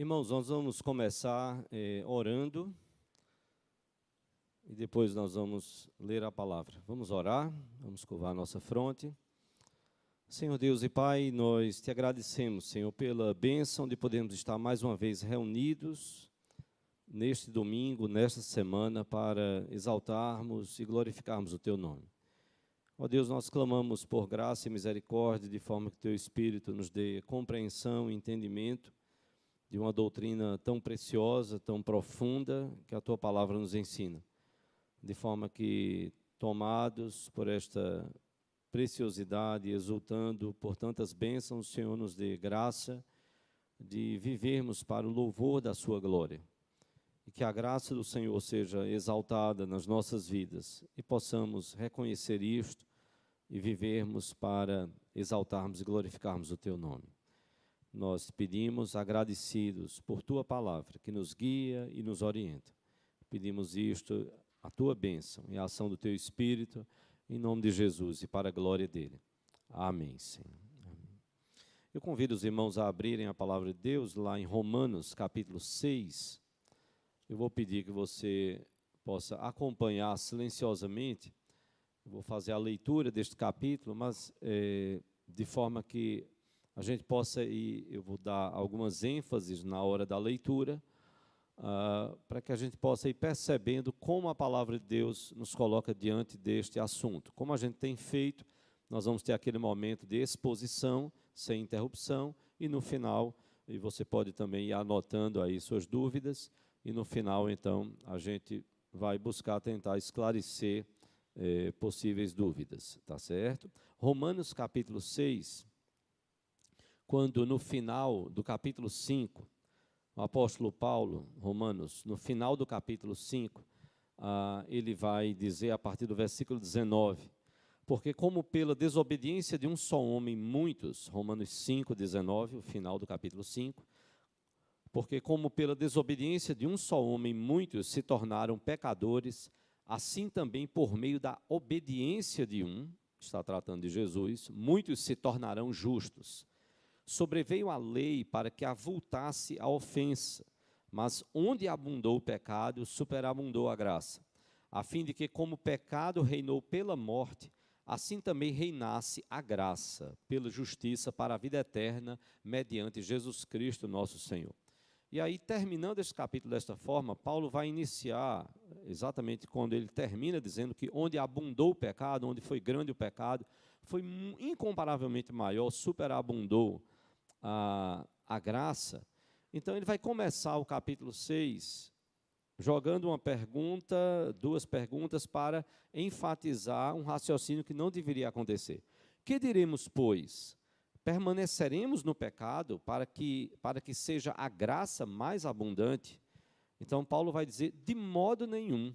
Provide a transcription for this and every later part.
Irmãos, nós vamos começar orando e depois nós vamos ler a palavra. Vamos orar, vamos curvar a nossa fronte. Senhor Deus e Pai, nós te agradecemos, Senhor, pela bênção de podermos estar mais uma vez reunidos neste domingo, nesta semana, para exaltarmos e glorificarmos o Teu nome. Ó Deus, nós clamamos por graça e misericórdia, de forma que Teu Espírito nos dê compreensão e entendimento de uma doutrina tão preciosa, tão profunda, que a Tua Palavra nos ensina. De forma que, tomados por esta preciosidade, exultando por tantas bênçãos, o Senhor nos dê graça de vivermos para o louvor da Sua glória. E que a graça do Senhor seja exaltada nas nossas vidas e possamos reconhecer isto e vivermos para exaltarmos e glorificarmos o Teu nome. Nós te pedimos, agradecidos por Tua Palavra, que nos guia e nos orienta. Pedimos isto, a Tua bênção e a ação do Teu Espírito, em nome de Jesus e para a glória dEle. Amém, Senhor. Amém. Eu convido os irmãos a abrirem a Palavra de Deus lá em Romanos, capítulo 6. Eu vou pedir que você possa acompanhar silenciosamente. Eu vou fazer a leitura deste capítulo, mas de forma que a gente possa ir, eu vou dar algumas ênfases na hora da leitura, para que a gente possa ir percebendo como a palavra de Deus nos coloca diante deste assunto. Como a gente tem feito, nós vamos ter aquele momento de exposição, sem interrupção, e no final, e você pode também ir anotando aí suas dúvidas, e no final, então, a gente vai buscar tentar esclarecer possíveis dúvidas, tá certo? Romanos capítulo 6, quando no final do capítulo 5, o apóstolo Paulo, Romanos, no final do capítulo 5, ele vai dizer a partir do versículo 19, porque como pela desobediência de um só homem muitos, Romanos 5, 19, o final do capítulo 5, porque como pela desobediência de um só homem muitos se tornaram pecadores, assim também por meio da obediência de um, está tratando de Jesus, muitos se tornarão justos. Sobreveio a lei para que avultasse a ofensa, mas onde abundou o pecado, superabundou a graça, a fim de que, como o pecado reinou pela morte, assim também reinasse a graça, pela justiça para a vida eterna, mediante Jesus Cristo, nosso Senhor. E aí, terminando esse capítulo desta forma, Paulo vai iniciar, exatamente quando ele termina, dizendo que onde abundou o pecado, onde foi grande o pecado, foi incomparavelmente maior, superabundou a graça. Então ele vai começar o capítulo 6 jogando uma pergunta, duas perguntas para enfatizar um raciocínio que não deveria acontecer. Que diremos, pois? Permaneceremos no pecado para que seja a graça mais abundante? Então Paulo vai dizer, de modo nenhum.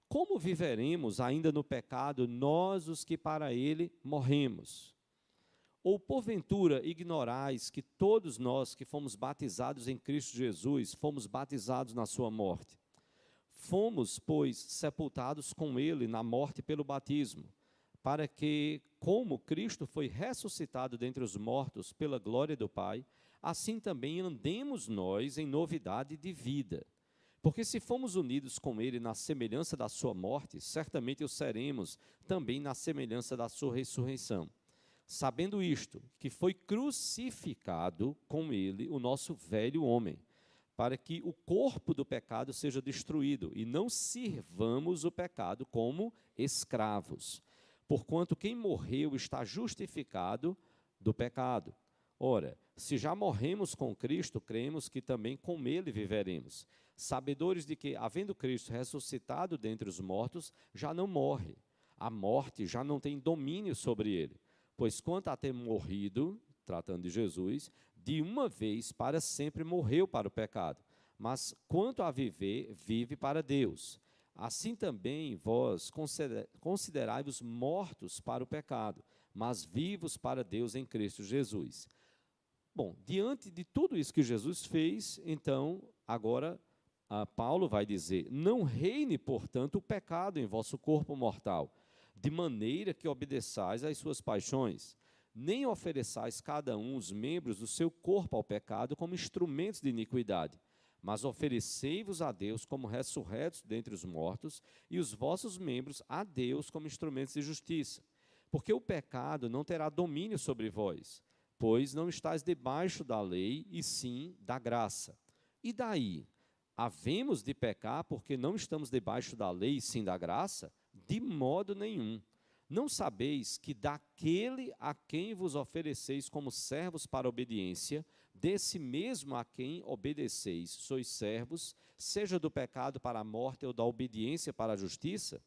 Como viveremos ainda no pecado, nós os que para ele morremos? Ou porventura ignorais que todos nós que fomos batizados em Cristo Jesus, fomos batizados na sua morte? Fomos, pois, sepultados com ele na morte pelo batismo, para que, como Cristo foi ressuscitado dentre os mortos pela glória do Pai, assim também andemos nós em novidade de vida. Porque se fomos unidos com ele na semelhança da sua morte, certamente o seremos também na semelhança da sua ressurreição. Sabendo isto, que foi crucificado com ele o nosso velho homem, para que o corpo do pecado seja destruído, e não sirvamos o pecado como escravos. Porquanto quem morreu está justificado do pecado. Ora, se já morremos com Cristo, cremos que também com ele viveremos, sabedores de que, havendo Cristo ressuscitado dentre os mortos, já não morre. A morte já não tem domínio sobre ele. Pois quanto a ter morrido, tratando de Jesus, de uma vez para sempre morreu para o pecado. Mas quanto a viver, vive para Deus. Assim também vós considerai-vos mortos para o pecado, mas vivos para Deus em Cristo Jesus. Bom, diante de tudo isso que Jesus fez, então, agora Paulo vai dizer, não reine, portanto, o pecado em vosso corpo mortal, de maneira que obedeçais às suas paixões. nem ofereçais cada um os membros do seu corpo ao pecado como instrumentos de iniquidade, mas oferecei-vos a Deus como ressurretos dentre os mortos, e os vossos membros a Deus como instrumentos de justiça. Porque o pecado não terá domínio sobre vós, pois não estáis debaixo da lei, e sim da graça. E daí? Havemos de pecar porque não estamos debaixo da lei, e sim da graça? De modo nenhum. Não sabeis que daquele a quem vos ofereceis como servos para a obediência, desse mesmo a quem obedeceis, sois servos, seja do pecado para a morte ou da obediência para a justiça?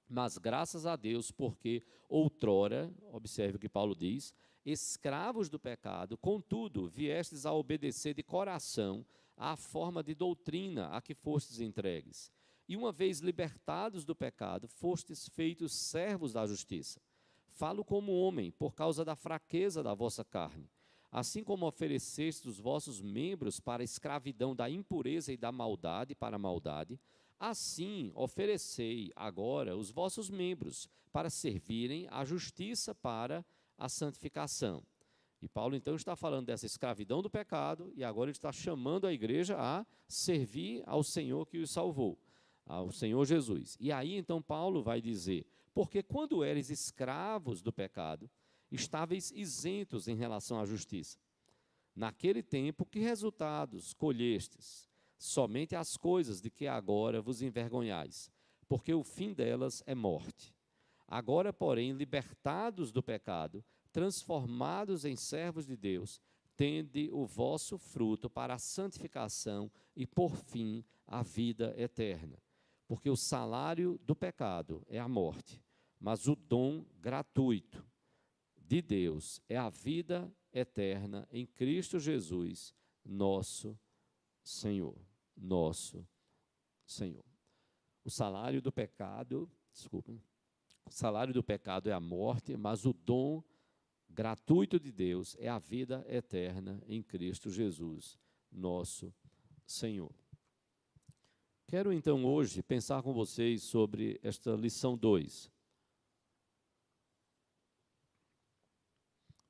Mas graças a Deus, porque outrora, observe o que Paulo diz, escravos do pecado, contudo, viestes a obedecer de coração à forma de doutrina a que fostes entregues. E uma vez libertados do pecado, fostes feitos servos da justiça. Falo como homem, por causa da fraqueza da vossa carne. Assim como oferecestes os vossos membros para a escravidão da impureza e da maldade para a maldade, assim oferecei agora os vossos membros para servirem à justiça para a santificação. E Paulo então está falando dessa escravidão do pecado, e agora ele está chamando a igreja a servir ao Senhor que os salvou, ao Senhor Jesus. E aí então Paulo vai dizer, porque quando eres escravos do pecado, estáveis isentos em relação à justiça. Naquele tempo, que resultados colhestes? Somente as coisas de que agora vos envergonhais, porque o fim delas é morte. Agora, porém, libertados do pecado, transformados em servos de Deus, tende o vosso fruto para a santificação e, por fim, a vida eterna. Porque o salário do pecado é a morte, mas o dom gratuito de Deus é a vida eterna em Cristo Jesus, nosso Senhor. Nosso Senhor. O salário do pecado, o salário do pecado é a morte, mas o dom gratuito de Deus é a vida eterna em Cristo Jesus, nosso Senhor. Quero então hoje pensar com vocês sobre esta lição 2.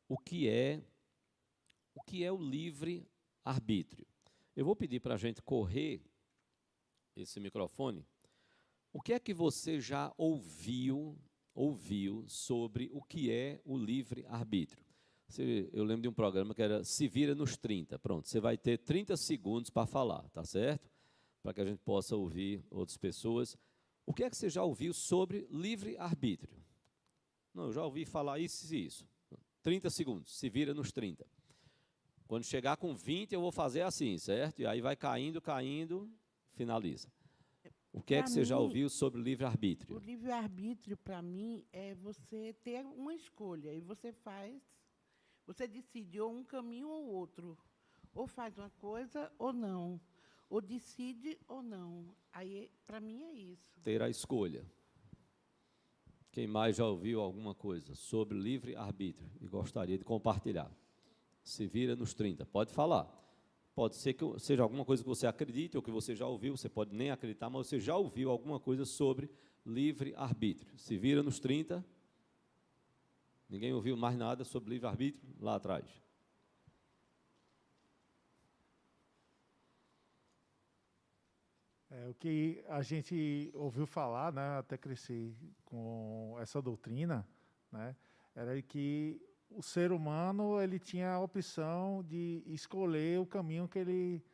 O que é o livre-arbítrio? Eu vou pedir para a gente correr esse microfone. O que é que você já ouviu sobre o que é o livre-arbítrio? Eu lembro de um programa que era Se Vira nos 30. Pronto, você vai ter 30 segundos para falar, tá certo? Para que a gente possa ouvir outras pessoas. O que é que você já ouviu sobre livre-arbítrio? Não, eu já ouvi falar isso e isso. 30 segundos, se vira nos 30. Quando chegar com 20, eu vou fazer assim, certo? E aí vai caindo, finaliza. O que é que você já ouviu sobre livre-arbítrio? O livre-arbítrio, para mim, é você ter uma escolha. E você decide ou um caminho ou outro. Ou faz uma coisa ou não. Ou decide ou não. Aí, para mim, é isso. Ter a escolha. Quem mais já ouviu alguma coisa sobre livre-arbítrio e gostaria de compartilhar? Se vira nos 30. Pode falar. Pode ser que seja alguma coisa que você acredite ou que você já ouviu, você pode nem acreditar, mas você já ouviu alguma coisa sobre livre-arbítrio. Se vira nos 30. Ninguém ouviu mais nada sobre livre-arbítrio lá atrás. O que a gente ouviu falar, né, até cresci com essa doutrina, né, era que o ser humano ele tinha a opção de escolher o caminho que ele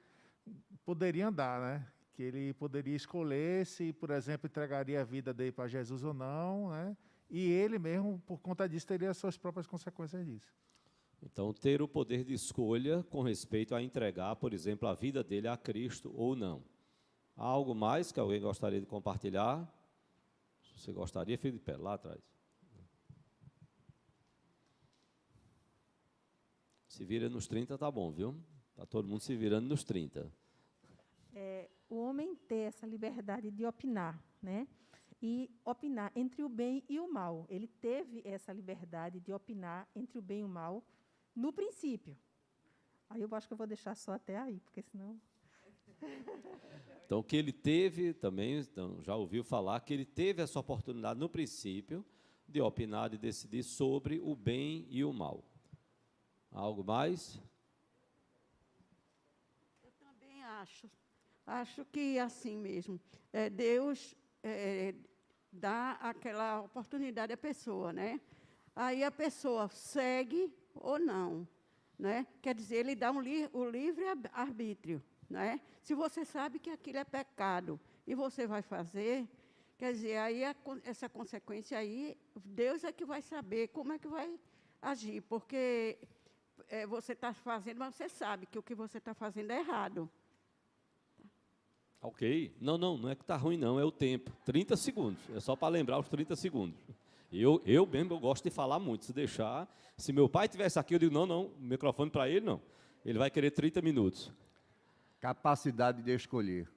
poderia andar, né? Que ele poderia escolher se, por exemplo, entregaria a vida dele para Jesus ou não, né? E ele mesmo, por conta disso, teria as suas próprias consequências disso. Então, ter o poder de escolha com respeito a entregar, por exemplo, a vida dele a Cristo ou não. Há algo mais que alguém gostaria de compartilhar? Se você gostaria, fique de pé, lá atrás. Se vira nos 30, tá bom, viu? Está todo mundo se virando nos 30. O homem ter essa liberdade de opinar, né? E opinar entre o bem e o mal. Ele teve essa liberdade de opinar entre o bem e o mal no princípio. Aí eu acho que eu vou deixar só até aí, porque senão... Então, que ele teve também, então, já ouviu falar que ele teve essa oportunidade no princípio, de opinar e decidir sobre o bem e o mal. Algo mais? Eu também acho que assim mesmo, Deus dá aquela oportunidade à pessoa, né? Aí a pessoa segue ou não, né? Quer dizer, ele dá o livre arbítrio, né? Se você sabe que aquilo é pecado e você vai fazer, quer dizer, aí essa consequência aí, Deus é que vai saber como é que vai agir, porque você está fazendo, mas você sabe que o que você está fazendo é errado. Ok. Não é que está ruim, não, é o tempo. 30 segundos. É só para lembrar os 30 segundos. Eu mesmo, eu gosto de falar muito. Se deixar, se meu pai tivesse aqui, eu digo, não, microfone para ele, não. Ele vai querer 30 minutos. Capacidade de escolher.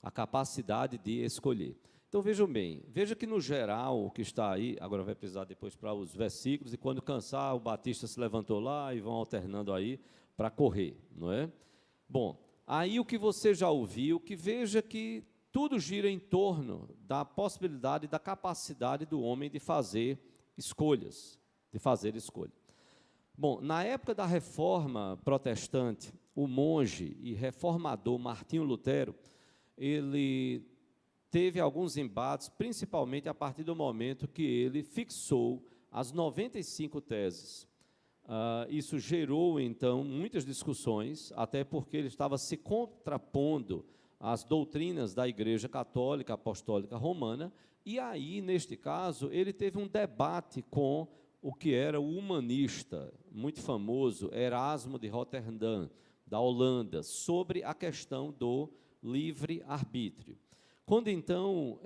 A capacidade de escolher. Então, vejam bem, veja que no geral, o que está aí, agora vai precisar depois para os versículos, e quando cansar, o Batista se levantou lá e vão alternando aí para correr, não é? Bom, aí o que você já ouviu, que veja que tudo gira em torno da possibilidade, da capacidade do homem de fazer escolhas, Bom, na época da Reforma Protestante, o monge e reformador Martinho Lutero, ele teve alguns embates, principalmente a partir do momento que ele fixou as 95 teses. Isso gerou, então, muitas discussões, até porque ele estava se contrapondo às doutrinas da Igreja Católica Apostólica Romana, e aí, neste caso, ele teve um debate com o que era o humanista, muito famoso, Erasmo de Roterdã, da Holanda, sobre a questão do livre-arbítrio. Quando, então,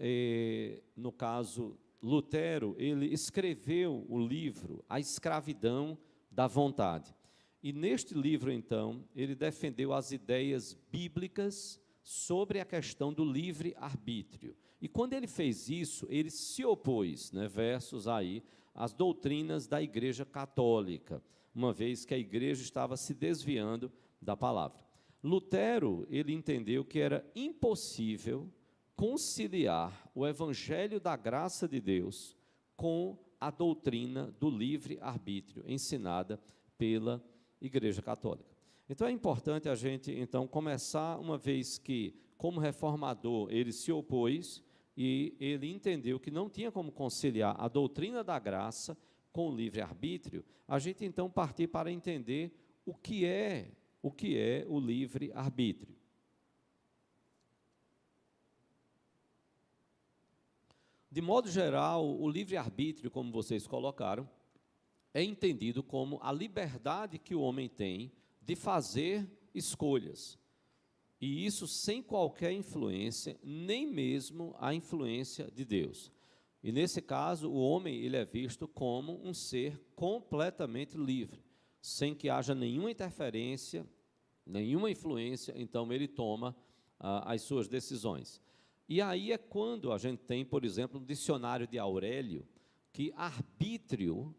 no caso, Lutero, ele escreveu o livro A Escravidão da Vontade. E neste livro, então, ele defendeu as ideias bíblicas sobre a questão do livre-arbítrio. E quando ele fez isso, ele se opôs, versus aí, às doutrinas da Igreja Católica, uma vez que a Igreja estava se desviando da palavra. Lutero, ele entendeu que era impossível conciliar o evangelho da graça de Deus com a doutrina do livre-arbítrio ensinada pela Igreja Católica. Então é importante a gente então começar, uma vez que, como reformador, ele se opôs e ele entendeu que não tinha como conciliar a doutrina da graça com o livre-arbítrio, a gente então partir para entender o que é o livre-arbítrio. De modo geral, o livre-arbítrio, como vocês colocaram, é entendido como a liberdade que o homem tem de fazer escolhas. E isso sem qualquer influência, nem mesmo a influência de Deus. E nesse caso, o homem ele é visto como um ser completamente livre, sem que haja nenhuma interferência, nenhuma influência, então ele toma as suas decisões. E aí é quando a gente tem, por exemplo, no dicionário de Aurélio, que arbítrio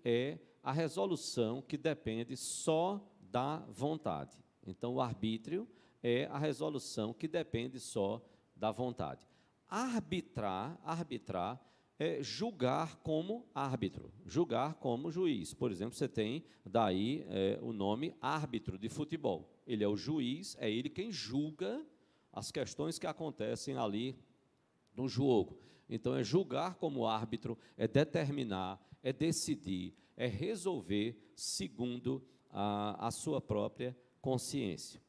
é a resolução que depende só da vontade. Então, o arbítrio é a resolução que depende só da vontade. Arbitrar é julgar como árbitro, julgar como juiz. Por exemplo, você tem daí o nome árbitro de futebol. Ele é o juiz, é ele quem julga as questões que acontecem ali no jogo. Então, é julgar como árbitro, é determinar, é decidir, é resolver segundo a sua própria consciência.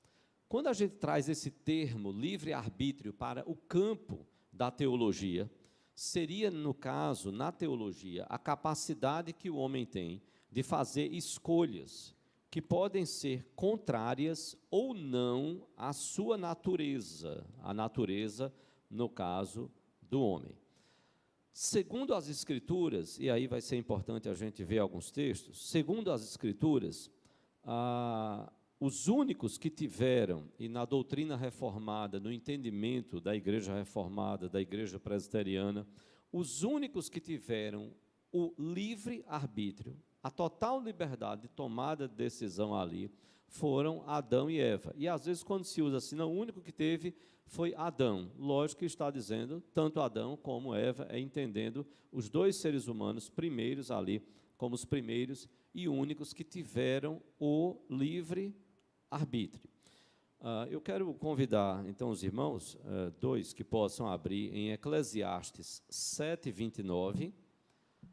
Quando a gente traz esse termo livre-arbítrio para o campo da teologia, seria, no caso, na teologia, a capacidade que o homem tem de fazer escolhas que podem ser contrárias ou não à sua natureza, a natureza, no caso, do homem. Segundo as Escrituras, e aí vai ser importante a gente ver alguns textos, segundo as Escrituras, os únicos que tiveram, e na doutrina reformada, no entendimento da Igreja Reformada, da Igreja Presbiteriana, os únicos que tiveram o livre-arbítrio, a total liberdade de tomada de decisão ali, foram Adão e Eva. E às vezes quando se usa assim, não, o único que teve foi Adão. Lógico que está dizendo tanto Adão como Eva, entendendo os dois seres humanos primeiros ali, como os primeiros e únicos que tiveram o livre arbítrio. Eu quero convidar, então, os irmãos, dois, que possam abrir em Eclesiastes 7:29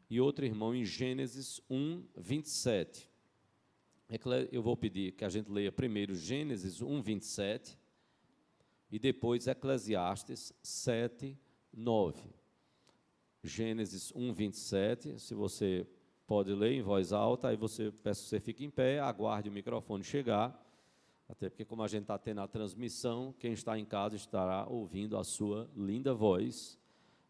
e outro irmão em Gênesis 1:27. Eu vou pedir que a gente leia primeiro Gênesis 1:27 e depois Eclesiastes 7:9. Gênesis 1:27, se você pode ler em voz alta, aí peço que você fique em pé, aguarde o microfone chegar, até porque como a gente está tendo a transmissão, quem está em casa estará ouvindo a sua linda voz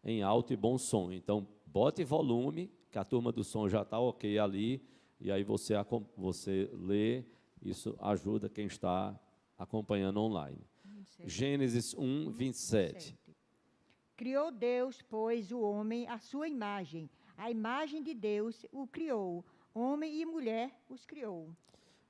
em alto e bom som. Então, bote volume, que a turma do som já está ok ali, e aí você lê, isso ajuda quem está acompanhando online. Gênesis 1:27. Criou Deus, pois, o homem à sua imagem. A imagem de Deus o criou. Homem e mulher os criou.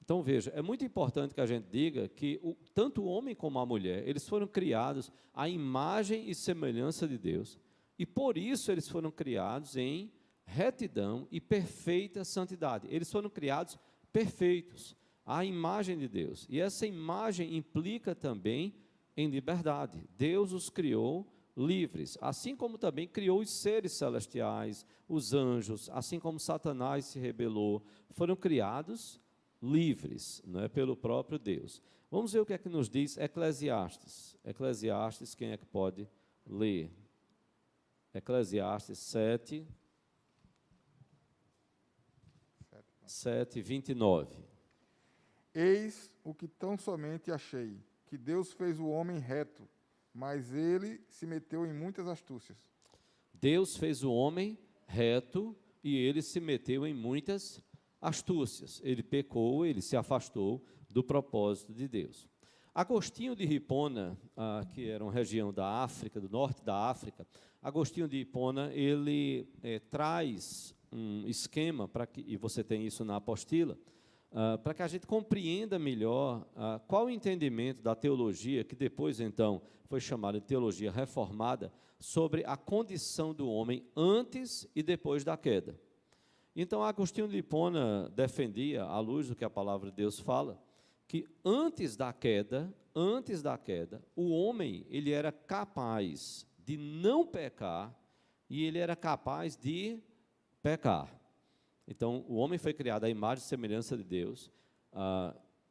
Então, veja, é muito importante que a gente diga que tanto o homem como a mulher, eles foram criados à imagem e semelhança de Deus, e por isso eles foram criados em retidão e perfeita santidade. Eles foram criados perfeitos, à imagem de Deus. E essa imagem implica também em liberdade. Deus os criou livres, assim como também criou os seres celestiais, os anjos, assim como Satanás se rebelou, foram criados livres, não é, pelo próprio Deus. Vamos ver o que é que nos diz Eclesiastes. Eclesiastes, quem é que pode ler? Eclesiastes 7:29. Eis o que tão somente achei, que Deus fez o homem reto, mas ele se meteu em muitas astúcias. Deus fez o homem reto e ele se meteu em muitas astúcias. Ele pecou, ele se afastou do propósito de Deus. Agostinho de Hipona, que era uma região da África, do norte da África, Agostinho de Hipona, ele traz um esquema, e você tem isso na apostila, para que a gente compreenda melhor qual o entendimento da teologia, que depois, então, foi chamada de teologia reformada, sobre a condição do homem antes e depois da queda. Então, Agostinho de Hipona defendia, à luz do que a palavra de Deus fala, que antes da queda, o homem, ele era capaz de não pecar e ele era capaz de pecar. Então, o homem foi criado à imagem e semelhança de Deus,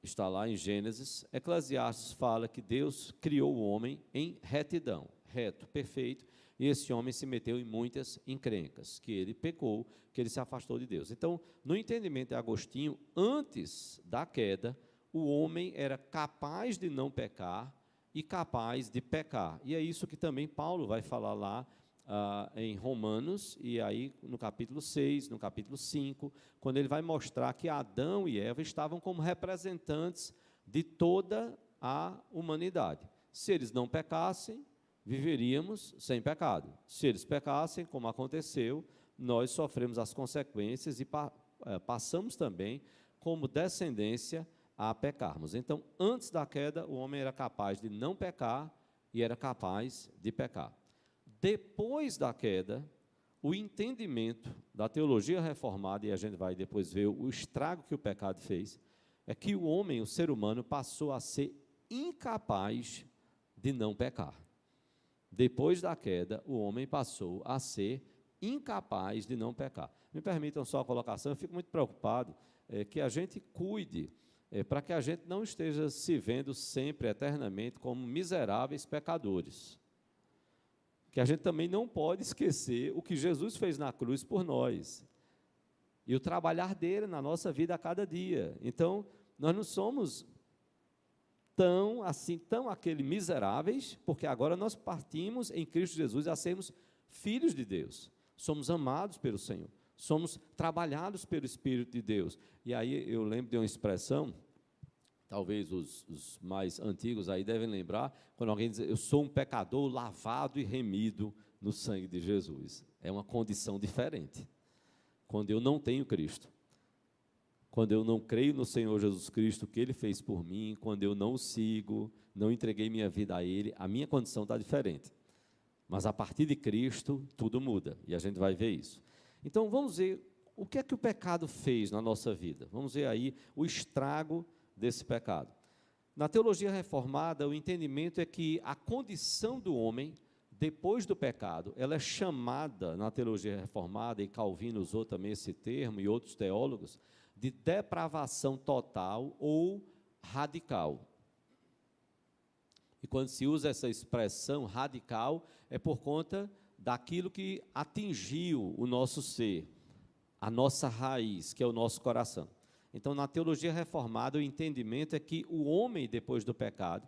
está lá em Gênesis. Eclesiastes fala que Deus criou o homem em retidão, reto, perfeito, e esse homem se meteu em muitas encrencas, que ele pecou, que ele se afastou de Deus. Então, no entendimento de Agostinho, antes da queda, o homem era capaz de não pecar e capaz de pecar. E é isso que também Paulo vai falar lá em Romanos, e aí no capítulo 6, no capítulo 5, quando ele vai mostrar que Adão e Eva estavam como representantes de toda a humanidade. Se eles não pecassem, viveríamos sem pecado. Se eles pecassem, como aconteceu, nós sofremos as consequências e passamos também, como descendência, a pecarmos. Então, antes da queda, o homem era capaz de não pecar e era capaz de pecar. Depois da queda, o entendimento da teologia reformada, e a gente vai depois ver o estrago que o pecado fez, é que o homem, o ser humano, passou a ser incapaz de não pecar. Depois da queda, o homem passou a ser incapaz de não pecar. Me permitam só a colocação, eu fico muito preocupado que a gente cuide, para que a gente não esteja se vendo sempre, eternamente, como miseráveis pecadores. Que a gente também não pode esquecer o que Jesus fez na cruz por nós, e o trabalhar dele na nossa vida a cada dia. Então, nós não somos tão aquele miseráveis, porque agora nós partimos em Cristo Jesus a sermos filhos de Deus, somos amados pelo Senhor, somos trabalhados pelo Espírito de Deus. E aí eu lembro de uma expressão, talvez os mais antigos aí devem lembrar, quando alguém diz, eu sou um pecador lavado e remido no sangue de Jesus. É uma condição diferente, quando eu não tenho Cristo. quando eu não creio no Senhor Jesus Cristo, o que Ele fez por mim, quando eu não o sigo, não entreguei minha vida a Ele, a minha condição está diferente. Mas a partir de Cristo, tudo muda, e a gente vai ver isso. Então, vamos ver o que é que o pecado fez na nossa vida. Vamos ver aí o estrago desse pecado. Na teologia reformada, o entendimento é que a condição do homem, depois do pecado, ela é chamada, na teologia reformada, e Calvino usou também esse termo, e outros teólogos, de depravação total ou radical. E quando se usa essa expressão radical, é por conta daquilo que atingiu o nosso ser, a nossa raiz, que é o nosso coração. Então, na teologia reformada, o entendimento é que o homem, depois do pecado,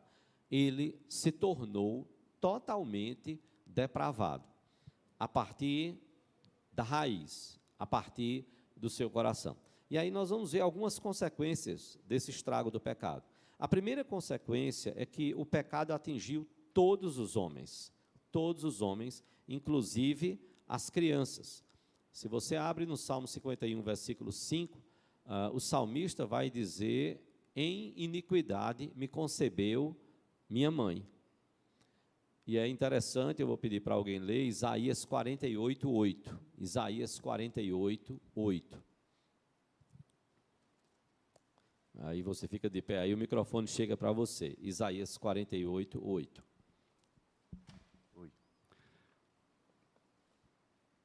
ele se tornou totalmente depravado, a partir da raiz, a partir do seu coração. E aí nós vamos ver algumas consequências desse estrago do pecado. A primeira consequência é que o pecado atingiu todos os homens, inclusive as crianças. Se você abre no Salmo 51, versículo 5, o salmista vai dizer: em iniquidade me concebeu minha mãe. E é interessante, eu vou pedir para alguém ler Isaías 48, 8. Isaías 48, 8. Aí você fica de pé, aí o microfone chega para você. Isaías 48, 8.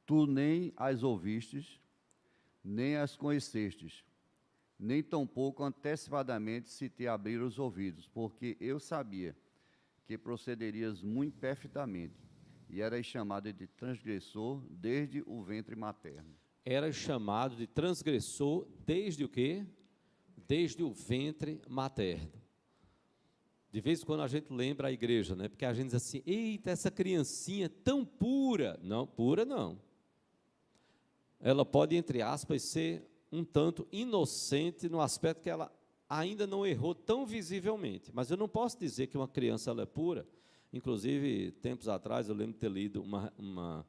Tu nem as ouvistes, nem as conhecestes, nem tampouco antecipadamente se te abriram os ouvidos, porque eu sabia que procederias muito perfeitamente, e eras chamado de transgressor desde o ventre materno. Eras chamado de transgressor desde o quê? Desde o ventre materno. De vez em quando a gente lembra a igreja, né? Porque a gente diz assim: eita, essa criancinha tão pura. Não, pura não. Ela pode, entre aspas, ser um tanto inocente no aspecto que ela ainda não errou tão visivelmente. Mas eu não posso dizer que uma criança ela é pura. Inclusive, tempos atrás, eu lembro de ter lido uma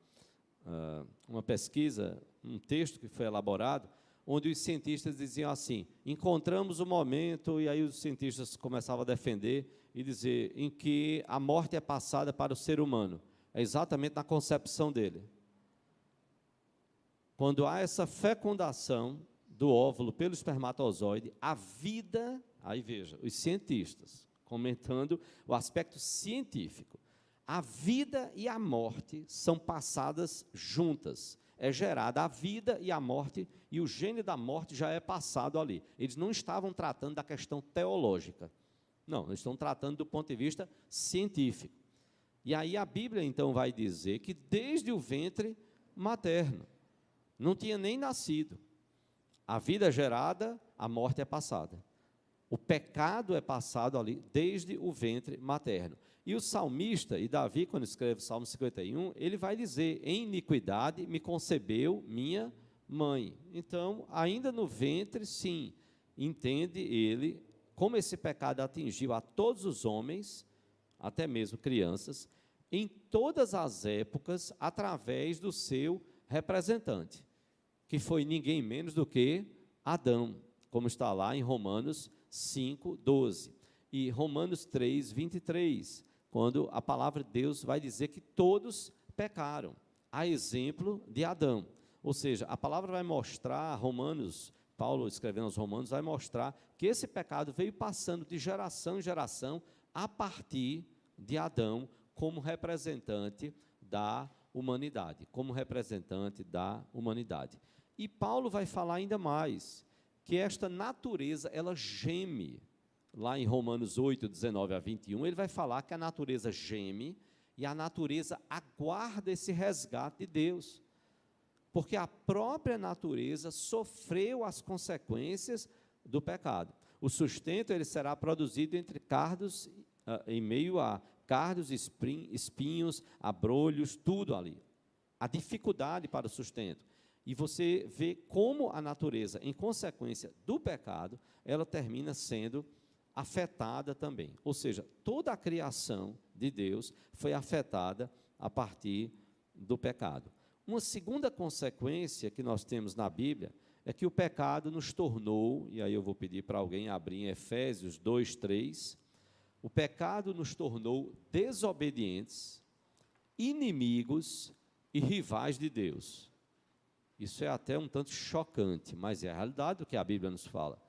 pesquisa, um texto que foi elaborado, onde os cientistas diziam assim: encontramos o momento, e aí os cientistas começavam a defender e dizer em que a morte é passada para o ser humano. É exatamente na concepção dele. Quando há essa fecundação do óvulo pelo espermatozoide, a vida, aí veja, os cientistas comentando o aspecto científico, a vida e a morte são passadas juntas. É gerada a vida e a morte, e o gene da morte já é passado ali. Eles não estavam tratando da questão teológica. Não, eles estão tratando do ponto de vista científico. E aí a Bíblia, então, vai dizer que desde o ventre materno, não tinha nem nascido, a vida é gerada, a morte é passada. O pecado é passado ali desde o ventre materno. E o salmista, e Davi, quando escreve o Salmo 51, ele vai dizer: em iniquidade me concebeu minha mãe. Então, ainda no ventre, sim, entende ele como esse pecado atingiu a todos os homens, até mesmo crianças, em todas as épocas, através do seu representante, que foi ninguém menos do que Adão, como está lá em Romanos 5, 12. E Romanos 3, 23, quando a palavra de Deus vai dizer que todos pecaram, a exemplo de Adão. Ou seja, a palavra vai mostrar, Paulo escrevendo aos Romanos, vai mostrar que esse pecado veio passando de geração em geração a partir de Adão, como representante da humanidade, E Paulo vai falar ainda mais, que esta natureza, ela geme. Lá em Romanos 8, 19 a 21, ele vai falar que a natureza geme e a natureza aguarda esse resgate de Deus. Porque a própria natureza sofreu as consequências do pecado. O sustento ele será produzido entre cardos, em meio a cardos, espinhos, abrolhos, tudo ali. A dificuldade para o sustento. E você vê como a natureza, em consequência do pecado, ela termina sendo afetada também. Ou seja, toda a criação de Deus foi afetada a partir do pecado. Uma segunda consequência que nós temos na Bíblia é que o pecado nos tornou, e aí eu vou pedir para alguém abrir em Efésios 2:3, o pecado nos tornou desobedientes, inimigos e rivais de Deus. Isso é até um tanto chocante, mas é a realidade do que a Bíblia nos fala.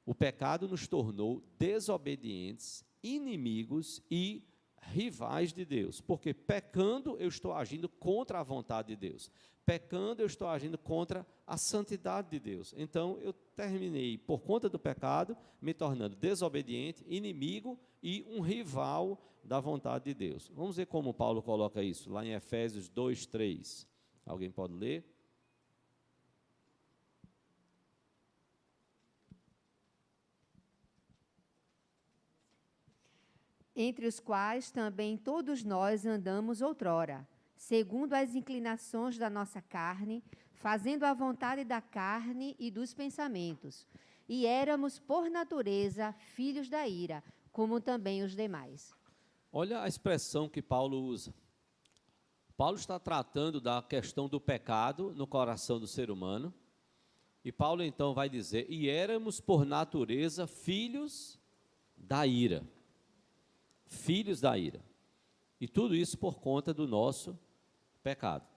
O pecado nos tornou desobedientes, inimigos e rivais de Deus, porque pecando eu estou agindo contra a vontade de Deus, pecando eu estou agindo contra a santidade de Deus. Então eu terminei, por conta do pecado, me tornando desobediente, inimigo e um rival da vontade de Deus. Vamos ver como Paulo coloca isso, lá em Efésios 2:3. Alguém pode ler? Entre os quais também todos nós andamos outrora, segundo as inclinações da nossa carne, fazendo a vontade da carne e dos pensamentos. E éramos, por natureza, filhos da ira, como também os demais. Olha a expressão que Paulo usa. Paulo está tratando da questão do pecado no coração do ser humano, e Paulo então vai dizer, e éramos, por natureza, filhos da ira. Filhos da ira. E tudo isso por conta do nosso pecado.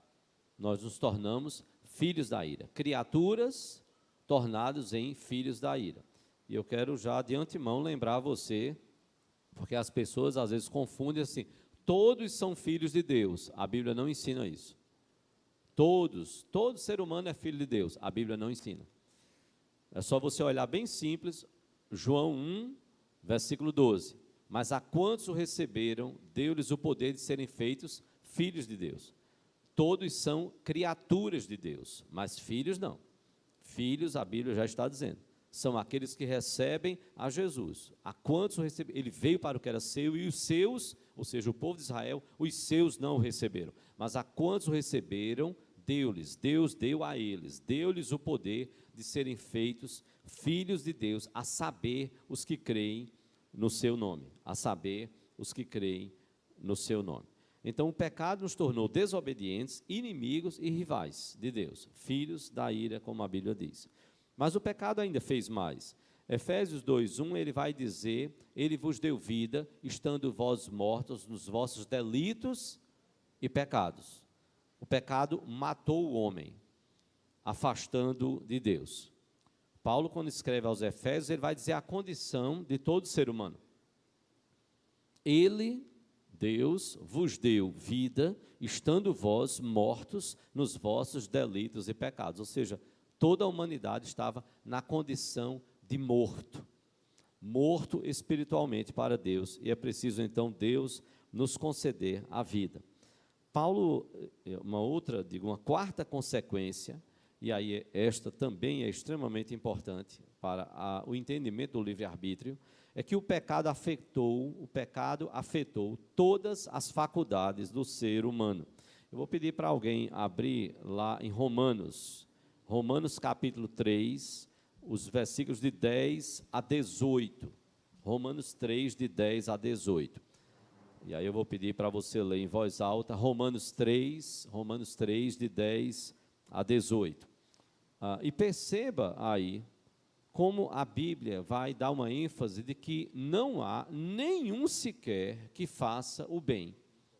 Nós nos tornamos filhos da ira, criaturas tornados em filhos da ira. E eu quero já de antemão lembrar você, porque as pessoas às vezes confundem assim, todos são filhos de Deus. A Bíblia não ensina isso. Todo ser humano é filho de Deus. A Bíblia não ensina. É só você olhar bem simples, João 1, versículo 12. Mas a quantos o receberam, deu-lhes o poder de serem feitos filhos de Deus. Todos são criaturas de Deus, mas filhos não. Filhos, a Bíblia já está dizendo, são aqueles que recebem a Jesus. A quantos o receberam? Ele veio para o que era seu e os seus, ou seja, o povo de Israel, os seus não o receberam. Mas a quantos o receberam, deu-lhes, Deus deu a eles, deu-lhes o poder de serem feitos filhos de Deus, a saber, os que creem no seu nome, a saber, os que creem no seu nome. Então, o pecado nos tornou desobedientes, inimigos e rivais de Deus, filhos da ira, como a Bíblia diz. Mas o pecado ainda fez mais. Efésios 2:1, ele vai dizer, ele vos deu vida, estando vós mortos nos vossos delitos e pecados. O pecado matou o homem, afastando de Deus. Paulo, quando escreve aos Efésios, ele vai dizer a condição de todo ser humano. Ele, Deus, vos deu vida, estando vós mortos nos vossos delitos e pecados. Ou seja, toda a humanidade estava na condição de morto. Morto espiritualmente para Deus. E é preciso, então, Deus nos conceder a vida. Paulo, uma quarta consequência, e aí esta também é extremamente importante para o entendimento do livre-arbítrio, é que o pecado afetou todas as faculdades do ser humano. Eu vou pedir para alguém abrir lá em Romanos capítulo 3, os versículos de 10 a 18. Romanos 3, de 10 a 18. E aí eu vou pedir para você ler em voz alta, Romanos 3, de 10 a 18. E perceba aí como a Bíblia vai dar uma ênfase de que não há nenhum sequer que faça o bem.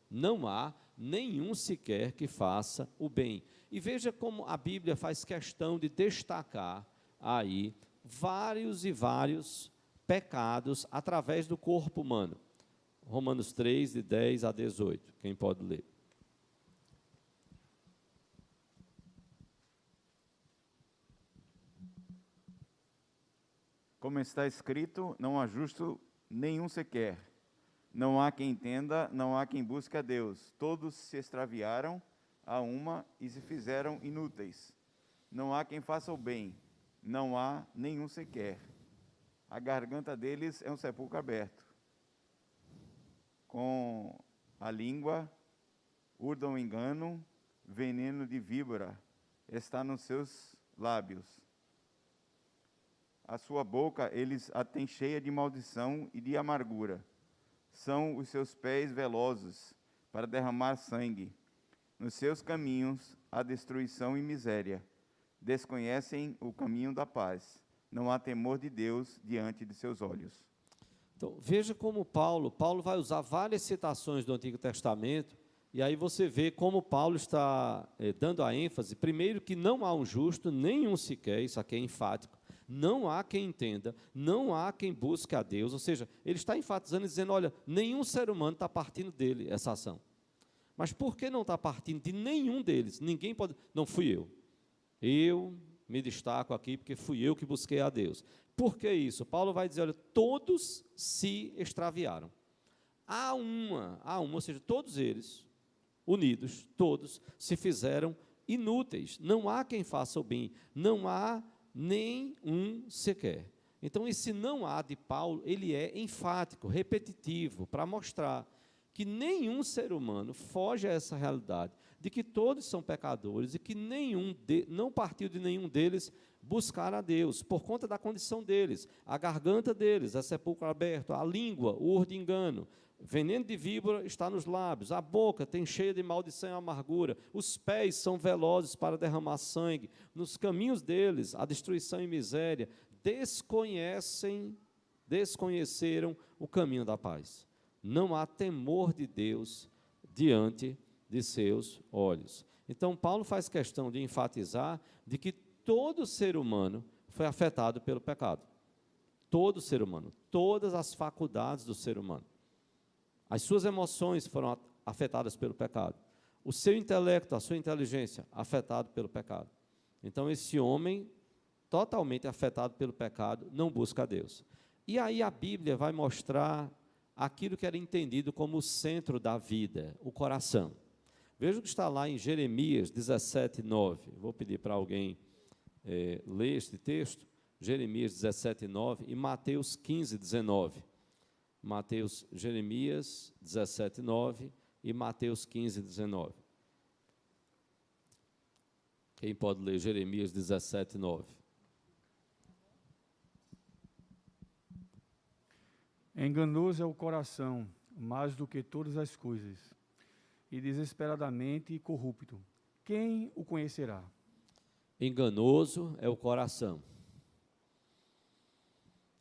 Não há nenhum sequer que faça o bem. E veja como a Bíblia faz questão de destacar aí vários e vários pecados através do corpo humano. Romanos 3, de 10 a 18. Quem pode ler? Como está escrito, não há justo nenhum sequer. Não há quem entenda, não há quem busque a Deus. Todos se extraviaram a uma e se fizeram inúteis. Não há quem faça o bem, não há nenhum sequer. A garganta deles é um sepulcro aberto. Com a língua urdam engano, veneno de víbora está nos seus lábios. A sua boca eles a têm cheia de maldição e de amargura. São os seus pés velozes para derramar sangue. Nos seus caminhos há destruição e miséria. desconhecem o caminho da paz. Não há temor de Deus diante de seus olhos. Então, veja como Paulo vai usar várias citações do Antigo Testamento, e aí você vê como Paulo está dando a ênfase, primeiro, que não há um justo, nenhum sequer, isso aqui é enfático, não há quem entenda, não há quem busque a Deus, ou seja, ele está enfatizando e dizendo, olha, nenhum ser humano está partindo dele essa ação. Mas por que não está partindo de nenhum deles? Ninguém pode, não fui eu. Eu me destaco aqui porque fui eu que busquei a Deus. Por que isso? Paulo vai dizer, olha, todos se extraviaram. Há uma, ou seja, todos eles, unidos, todos se fizeram inúteis. Não há quem faça o bem, não há nem um sequer. Então, esse não há de Paulo, ele é enfático, repetitivo, para mostrar que nenhum ser humano foge a essa realidade, de que todos são pecadores e que não partiu de nenhum deles buscar a Deus, por conta da condição deles. A garganta deles é sepulcro aberto, a língua, o urro de engano, veneno de víbora está nos lábios, a boca tem cheia de maldição e amargura, os pés são velozes para derramar sangue, nos caminhos deles a destruição e miséria, desconheceram o caminho da paz. Não há temor de Deus diante de seus olhos. Então, Paulo faz questão de enfatizar de que todo ser humano foi afetado pelo pecado. Todo ser humano, todas as faculdades do ser humano. As suas emoções foram afetadas pelo pecado. O seu intelecto, a sua inteligência, afetado pelo pecado. Então, esse homem, totalmente afetado pelo pecado, não busca a Deus. E aí a Bíblia vai mostrar aquilo que era entendido como o centro da vida, o coração. Veja o que está lá em Jeremias 17, 9. Vou pedir para alguém ler este texto, Jeremias 17, 9 e Mateus 15, 19. Jeremias 17, 9 e Mateus 15, 19. Quem pode ler Jeremias 17, 9? Enganoso é o coração, mais do que todas as coisas, e desesperadamente corrupto. Quem o conhecerá? Enganoso é o coração.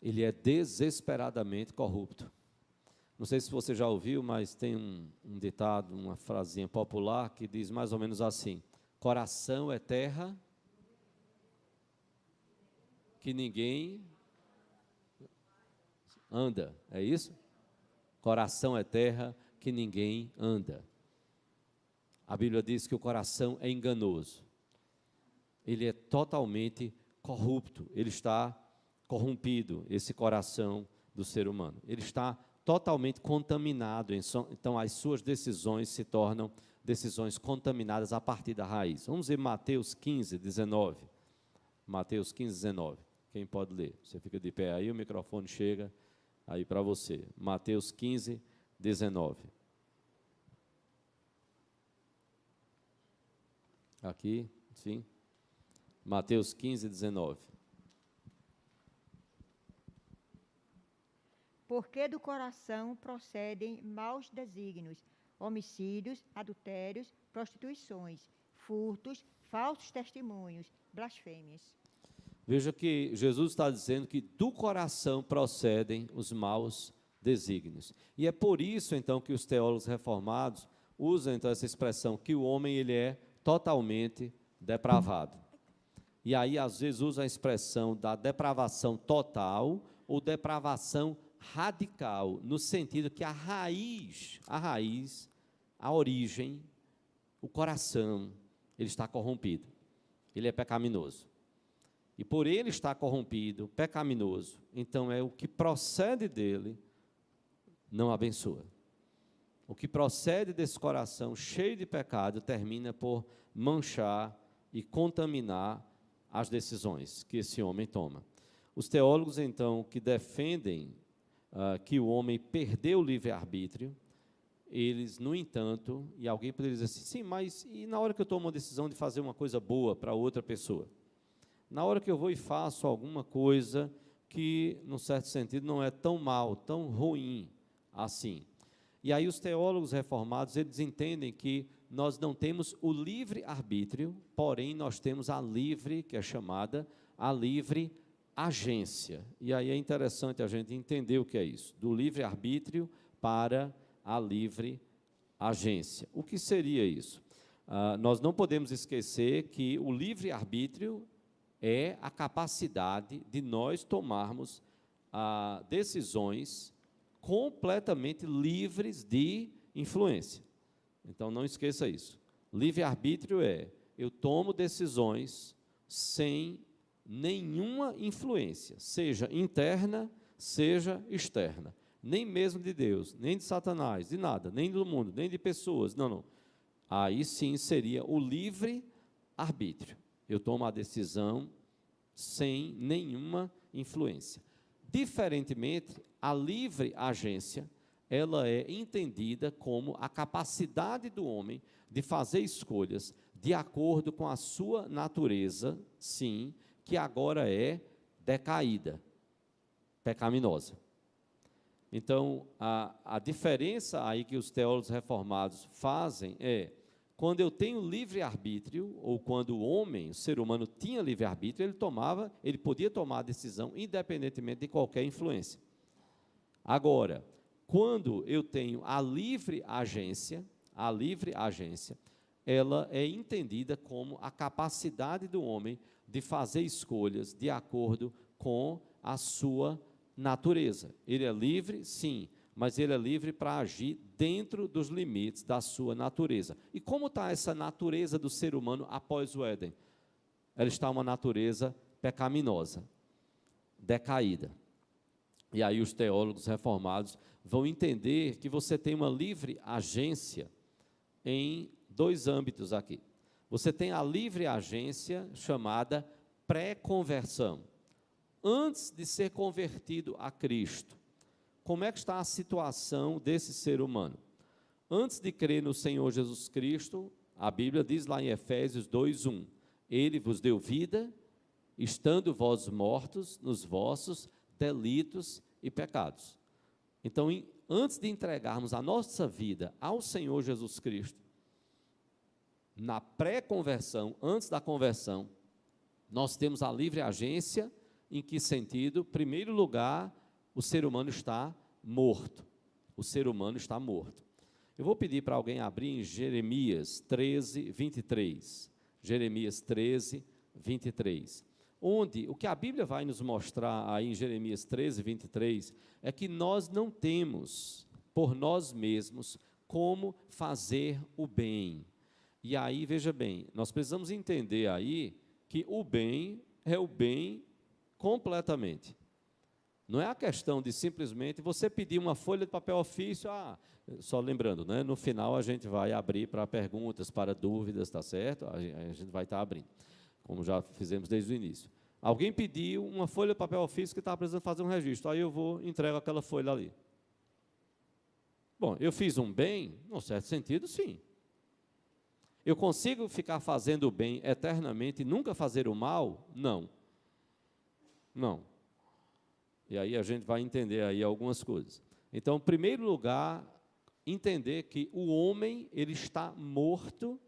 Ele é desesperadamente corrupto. Não sei se você já ouviu, mas tem um ditado, uma frasinha popular que diz mais ou menos assim: coração é terra que ninguém anda, é isso? Coração é terra que ninguém anda. A Bíblia diz que o coração é enganoso. Ele é totalmente corrupto, ele está corrompido, esse coração do ser humano. Ele está totalmente contaminado, então as suas decisões se tornam decisões contaminadas a partir da raiz. Vamos ver Mateus 15, 19. Mateus 15, 19. Quem pode ler? Você fica de pé aí, o microfone chega aí para você. Mateus 15, 19. Aqui, sim. Mateus 15, 19. Porque do coração procedem maus desígnios, homicídios, adultérios, prostituições, furtos, falsos testemunhos, blasfêmias. Veja que Jesus está dizendo que do coração procedem os maus desígnios. E é por isso, então, que os teólogos reformados usam, então, essa expressão, que o homem ele é totalmente depravado. E aí, às vezes, usa a expressão da depravação total ou depravação radical, no sentido que a raiz, a origem, o coração, ele está corrompido, ele é pecaminoso. E por ele estar corrompido, pecaminoso, então é o que procede dele, não abençoa. O que procede desse coração cheio de pecado termina por manchar e contaminar as decisões que esse homem toma. Os teólogos, então, que defendem que o homem perdeu o livre-arbítrio, eles, no entanto, e alguém poderia dizer assim, sim, mas e na hora que eu tomo uma decisão de fazer uma coisa boa para outra pessoa? Na hora que eu vou e faço alguma coisa que, num certo sentido, não é tão mal, tão ruim assim. E aí os teólogos reformados, eles entendem que nós não temos o livre-arbítrio, porém nós temos a livre, que é chamada a livre agência. E aí é interessante a gente entender o que é isso, do livre-arbítrio para a livre agência. O que seria isso? Nós não podemos esquecer que o livre-arbítrio é a capacidade de nós tomarmos decisões completamente livres de influência. Então, não esqueça isso. Livre-arbítrio é, eu tomo decisões sem nenhuma influência, seja interna, seja externa. Nem mesmo de Deus, nem de Satanás, de nada, nem do mundo, nem de pessoas, não. Aí sim seria o livre-arbítrio. Eu tomo a decisão sem nenhuma influência. Diferentemente, a livre agência, ela é entendida como a capacidade do homem de fazer escolhas de acordo com a sua natureza, sim, que agora é decaída, pecaminosa. Então, a diferença aí que os teólogos reformados fazem é, quando eu tenho livre-arbítrio, ou quando o homem, o ser humano, tinha livre-arbítrio, ele podia tomar a decisão independentemente de qualquer influência. Agora, quando eu tenho a livre agência, ela é entendida como a capacidade do homem de fazer escolhas de acordo com a sua natureza. Ele é livre, sim, mas ele é livre para agir dentro dos limites da sua natureza. E como está essa natureza do ser humano após o Éden? Ela está uma natureza pecaminosa, decaída. E aí os teólogos reformados vão entender que você tem uma livre agência em dois âmbitos aqui. Você tem a livre agência chamada pré-conversão. Antes de ser convertido a Cristo, como é que está a situação desse ser humano? Antes de crer no Senhor Jesus Cristo, a Bíblia diz lá em Efésios 2:1, Ele vos deu vida, estando vós mortos nos vossos delitos e pecados. Então, antes de entregarmos a nossa vida ao Senhor Jesus Cristo, na pré-conversão, antes da conversão, nós temos a livre agência. Em que sentido? Em primeiro lugar, o ser humano está morto. O ser humano está morto. Eu vou pedir para alguém abrir em Jeremias 13, 23. Jeremias 13, 23. Onde, o que a Bíblia vai nos mostrar aí em Jeremias 13, 23, é que nós não temos, por nós mesmos, como fazer o bem. E aí, veja bem, nós precisamos entender aí que o bem é o bem completamente. Não é a questão de simplesmente você pedir uma folha de papel ofício, só lembrando, né, no final a gente vai abrir para perguntas, para dúvidas, tá certo? A gente vai estar abrindo, como já fizemos desde o início. Alguém pediu uma folha de papel ofício que estava precisando fazer um registro, aí eu vou entrego aquela folha ali. Bom, eu fiz um bem, num certo sentido, sim. Eu consigo ficar fazendo o bem eternamente e nunca fazer o mal? Não. Não. E aí a gente vai entender aí algumas coisas. Então, em primeiro lugar, entender que o homem, ele está morto,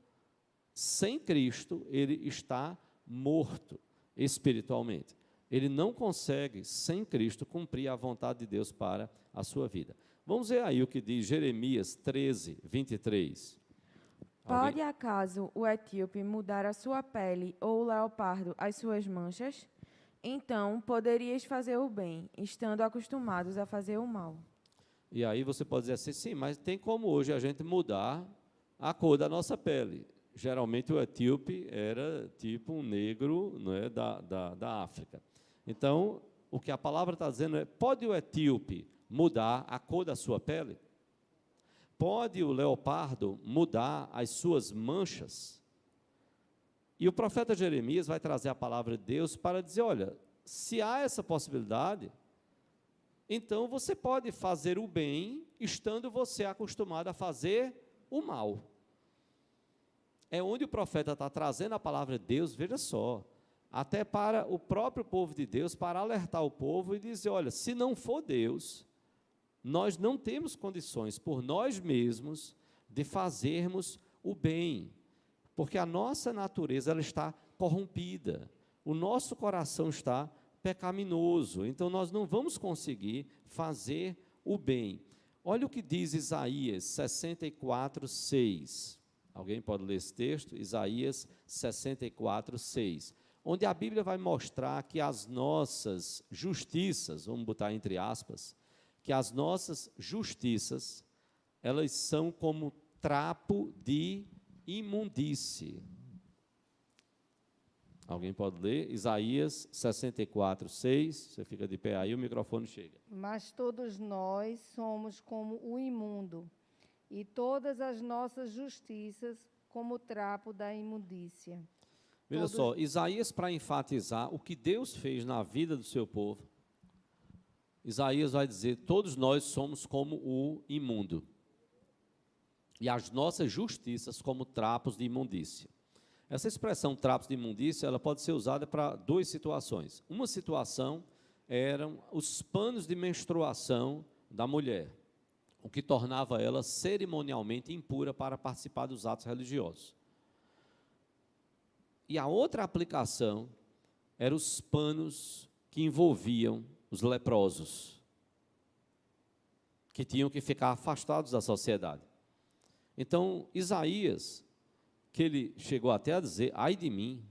sem Cristo, ele está morto espiritualmente. Ele não consegue, sem Cristo, cumprir a vontade de Deus para a sua vida. Vamos ver aí o que diz Jeremias 13, 23. Pode acaso o etíope mudar a sua pele ou o leopardo as suas manchas? Então, poderias fazer o bem, estando acostumados a fazer o mal. E aí você pode dizer assim, sim, mas tem como hoje a gente mudar a cor da nossa pele. Geralmente o etíope era tipo um negro, não é, da África. Então, o que a palavra está dizendo é, pode o etíope mudar a cor da sua pele? Pode o leopardo mudar as suas manchas? E o profeta Jeremias vai trazer a palavra de Deus para dizer, olha, se há essa possibilidade, então você pode fazer o bem, estando você acostumado a fazer o mal. É onde o profeta está trazendo a palavra de Deus, veja só, até para o próprio povo de Deus, para alertar o povo e dizer, olha, se não for Deus, nós não temos condições por nós mesmos de fazermos o bem, porque a nossa natureza ela está corrompida, o nosso coração está pecaminoso, então nós não vamos conseguir fazer o bem. Olha o que diz Isaías 64, 6. Alguém pode ler esse texto? Isaías 64, 6. Onde a Bíblia vai mostrar que as nossas justiças, vamos botar entre aspas, que as nossas justiças, elas são como trapo de imundície. Alguém pode ler? Isaías 64, 6. Você fica de pé aí, o microfone chega. Mas todos nós somos como o imundo, e todas as nossas justiças como o trapo da imundícia. Veja só, Isaías, para enfatizar o que Deus fez na vida do seu povo, Isaías vai dizer, todos nós somos como o imundo, e as nossas justiças como trapos de imundícia. Essa expressão trapos de imundícia, ela pode ser usada para duas situações. Uma situação eram os panos de menstruação da mulher, o que tornava ela cerimonialmente impura para participar dos atos religiosos. E a outra aplicação eram os panos que envolviam os leprosos, que tinham que ficar afastados da sociedade. Então, Isaías, que ele chegou até a dizer, ai de mim,